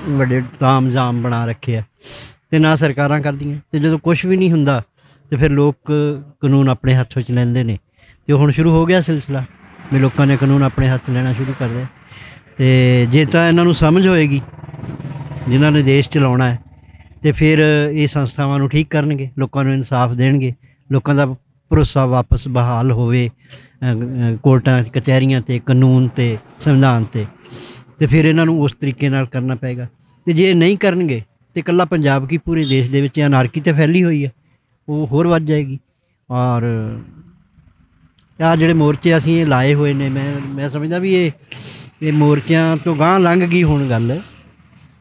ਵੱਡੇ ਤਾਮਝਾਮ ਬਣਾ ਰੱਖੇ ਆ, ਅਤੇ ਨਾ ਸਰਕਾਰਾਂ ਕਰਦੀਆਂ। ਅਤੇ ਜਦੋਂ ਕੁਛ ਵੀ ਨਹੀਂ ਹੁੰਦਾ ਤਾਂ ਫਿਰ ਲੋਕ ਕਾਨੂੰਨ ਆਪਣੇ ਹੱਥ ਵਿੱਚ ਲੈਂਦੇ ਨੇ। ਅਤੇ ਹੁਣ ਸ਼ੁਰੂ ਹੋ ਗਿਆ ਸਿਲਸਿਲਾ ਵੀ ਲੋਕਾਂ ਨੇ ਕਾਨੂੰਨ ਆਪਣੇ ਹੱਥ ਲੈਣਾ ਸ਼ੁਰੂ ਕਰ ਦਿਆ। ਅਤੇ ਜੇ ਤਾਂ ਇਹਨਾਂ ਨੂੰ ਸਮਝ ਹੋਏਗੀ, ਜਿਨ੍ਹਾਂ ਨੇ ਦੇਸ਼ ਚਲਾਉਣਾ ਹੈ, ਤੇ ਫਿਰ ਇਹ ਸੰਸਥਾਵਾਂ ਨੂੰ ਠੀਕ ਕਰਨਗੇ, ਲੋਕਾਂ ਨੂੰ ਇਨਸਾਫ ਦੇਣਗੇ, ਲੋਕਾਂ ਦਾ ਭਰੋਸਾ ਵਾਪਸ ਬਹਾਲ ਹੋਵੇ ਕੋਰਟਾਂ ਕਚਹਿਰੀਆਂ ਤੇ ਕਾਨੂੰਨ ਤੇ ਸੰਵਿਧਾਨ ਤੇ ਫਿਰ ਇਹਨਾਂ ਨੂੰ ਉਸ ਤਰੀਕੇ ਨਾਲ ਕਰਨਾ ਪਏਗਾ। ਤੇ ਜੇ ਨਹੀਂ ਕਰਨਗੇ ਤੇ ਇਕੱਲਾ ਪੰਜਾਬ ਕੀ ਪੂਰੇ ਦੇਸ਼ ਦੇ ਵਿੱਚ ਅਨਾਰਕੀ ਤੇ ਫੈਲੀ ਹੋਈ ਹੈ, ਉਹ ਹੋਰ ਵੱਧ ਜਾਏਗੀ। ਔਰ ਆਹ ਜਿਹੜੇ ਮੋਰਚੇ ਅਸੀਂ ਇਹ ਲਾਏ ਹੋਏ ਨੇ, ਮੈਂ ਸਮਝਦਾ ਵੀ ਇਹ ਮੋਰਚਿਆਂ ਤੋਂ ਗਾਂਹ ਲੰਘ ਗਈ ਹੁਣ ਗੱਲ,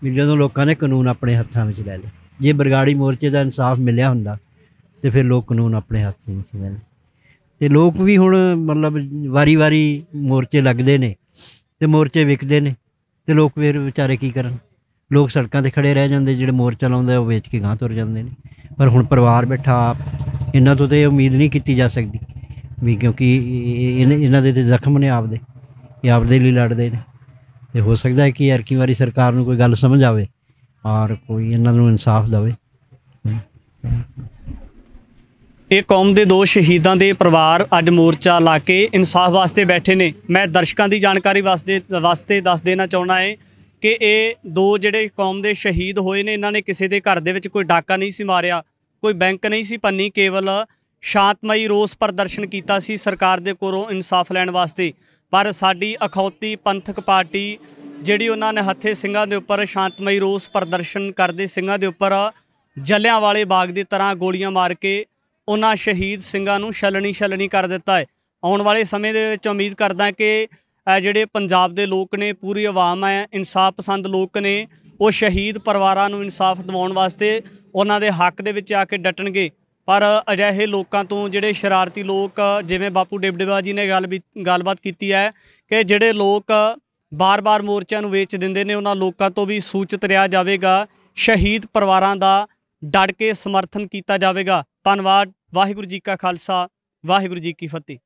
ਵੀ ਜਦੋਂ ਲੋਕਾਂ ਨੇ ਕਾਨੂੰਨ ਆਪਣੇ ਹੱਥਾਂ ਵਿੱਚ ਲੈ ਲਏ। ਜੇ ਬਰਗਾੜੀ ਮੋਰਚੇ ਦਾ ਇਨਸਾਫ ਮਿਲਿਆ ਹੁੰਦਾ ਤੇ ਫਿਰ ਲੋਕ ਕਾਨੂੰਨ ਆਪਣੇ ਹੱਥ 'ਚ ਨਹੀਂ ਸੀ ਲੈਂਦੇ। ਤੇ ਲੋਕ ਵੀ ਹੁਣ ਮਤਲਬ ਵਾਰੀ ਮੋਰਚੇ ਲੱਗਦੇ ਨੇ ਤੇ ਮੋਰਚੇ ਵਿਕਦੇ ਨੇ ਤੇ ਲੋਕ ਫਿਰ ਵਿਚਾਰੇ ਕੀ ਕਰਨ। ਲੋਕ ਸੜਕਾਂ 'ਤੇ ਖੜ੍ਹੇ ਰਹਿ ਜਾਂਦੇ, ਜਿਹੜੇ ਮੋਰਚਾ ਲਾਉਂਦੇ ਉਹ ਵੇਚ ਕੇ ਗਾਂਹ ਤੁਰ ਜਾਂਦੇ ਨੇ। ਪਰ ਹੁਣ ਪਰਿਵਾਰ ਬੈਠਾ ਆਪ, ਇਹਨਾਂ ਤੋਂ ਤਾਂ ਇਹ ਉਮੀਦ ਨਹੀਂ ਕੀਤੀ ਜਾ ਸਕਦੀ ਵੀ, ਕਿਉਂਕਿ ਇਹਨਾਂ ਦੇ ਤਾਂ ਜ਼ਖਮ ਨੇ ਆਪਦੇ, ਇਹ ਆਪਦੇ ਲਈ ਲੜਦੇ ਨੇ। ਤੇ ਹੋ ਸਕਦਾ ਹੈ ਕਿ ਐਰਕੀ ਵਾਰੀ ਸਰਕਾਰ ਨੂੰ ਕੋਈ ਗੱਲ ਸਮਝ ਆਵੇ ਔਰ ਕੋਈ ਇਹਨਾਂ ਨੂੰ ਇਨਸਾਫ ਦੇਵੇ। ਇਹ ਕੌਮ ਦੇ ਦੋ ਸ਼ਹੀਦਾਂ ਦੇ ਪਰਿਵਾਰ ਅੱਜ ਮੋਰਚਾ ਲਾ ਕੇ ਇਨਸਾਫ ਵਾਸਤੇ ਬੈਠੇ ਨੇ। ਮੈਂ ਦਰਸ਼ਕਾਂ ਦੀ ਜਾਣਕਾਰੀ ਵਾਸਤੇ ਦੱਸ ਦੇਣਾ ਚਾਹੁੰਦਾ ਹੈ ਕਿ ਇਹ ਦੋ ਜਿਹੜੇ ਕੌਮ ਦੇ ਸ਼ਹੀਦ ਹੋਏ ਨੇ, ਇਹਨਾਂ ਨੇ ਕਿਸੇ ਦੇ ਘਰ ਦੇ ਵਿੱਚ ਕੋਈ ਡਾਕਾ ਨਹੀਂ ਸੀ ਮਾਰਿਆ, ਕੋਈ ਬੈਂਕ ਨਹੀਂ ਸੀ ਭੰਨੀ, ਕੇਵਲ ਸ਼ਾਂਤਮਈ ਰੋਸ ਪ੍ਰਦਰਸ਼ਨ ਕੀਤਾ ਸੀ ਸਰਕਾਰ ਦੇ ਕੋਲੋਂ ਇਨਸਾਫ ਲੈਣ ਵਾਸਤੇ। ਪਰ ਸਾਡੀ ਅਖੌਤੀ ਪੰਥਕ ਪਾਰਟੀ ਜਿਹੜੀ ਉਹਨਾਂ ਨੇ ਹੱਥੇ ਸਿੰਘਾਂ ਦੇ ਉੱਪਰ ਸ਼ਾਂਤਮਈ ਰੋਸ ਪ੍ਰਦਰਸ਼ਨ ਕਰਦੇ ਸਿੰਘਾਂ ਦੇ ਉੱਪਰ ਜਲਿਆਂਵਾਲੇ ਬਾਗ ਦੀ ਤਰ੍ਹਾਂ ਗੋਲੀਆਂ ਮਾਰ ਕੇ ਉਹਨਾਂ ਸ਼ਹੀਦ ਸਿੰਘਾਂ ਨੂੰ ਛਲਣੀ ਕਰ ਦਿੱਤਾ ਹੈ। ਆਉਣ ਵਾਲੇ ਸਮੇਂ ਦੇ ਵਿੱਚ ਉਮੀਦ ਕਰਦਾ ਕਿ ਜਿਹੜੇ ਪੰਜਾਬ ਦੇ ਲੋਕ ਨੇ, ਪੂਰੀ ਆਵਾਮ ਹੈ, ਇਨਸਾਫ ਪਸੰਦ ਲੋਕ ਨੇ, ਉਹ ਸ਼ਹੀਦ ਪਰਿਵਾਰਾਂ ਨੂੰ ਇਨਸਾਫ ਦਿਵਾਉਣ ਵਾਸਤੇ ਉਹਨਾਂ ਦੇ ਹੱਕ ਦੇ ਵਿੱਚ ਆ ਕੇ ਡਟਣਗੇ। ਪਰ ਅਜਿਹੇ ਲੋਕਾਂ ਤੋਂ, ਜਿਹੜੇ ਸ਼ਰਾਰਤੀ ਲੋਕ, ਜਿਵੇਂ ਬਾਪੂ ਡਿਬਡਿਬਾ ਜੀ ਨੇ ਗੱਲਬਾਤ ਕੀਤੀ ਹੈ ਕਿ ਜਿਹੜੇ ਲੋਕ ਬਾਰ-ਬਾਰ ਮੋਰਚਿਆਂ ਨੂੰ ਵੇਚ ਦਿੰਦੇ ਨੇ, ਉਹਨਾਂ ਲੋਕਾਂ ਤੋਂ ਵੀ ਸੂਚਿਤ ਰਿਹਾ ਜਾਵੇਗਾ। ਸ਼ਹੀਦ ਪਰਿਵਾਰਾਂ ਦਾ ਡਟ ਕੇ ਸਮਰਥਨ ਕੀਤਾ ਜਾਵੇਗਾ। ਧੰਨਵਾਦ। ਵਾਹਿਗੁਰੂ ਜੀ ਕਾ ਖਾਲਸਾ, ਵਾਹਿਗੁਰੂ ਜੀ ਕੀ ਫਤਿਹ।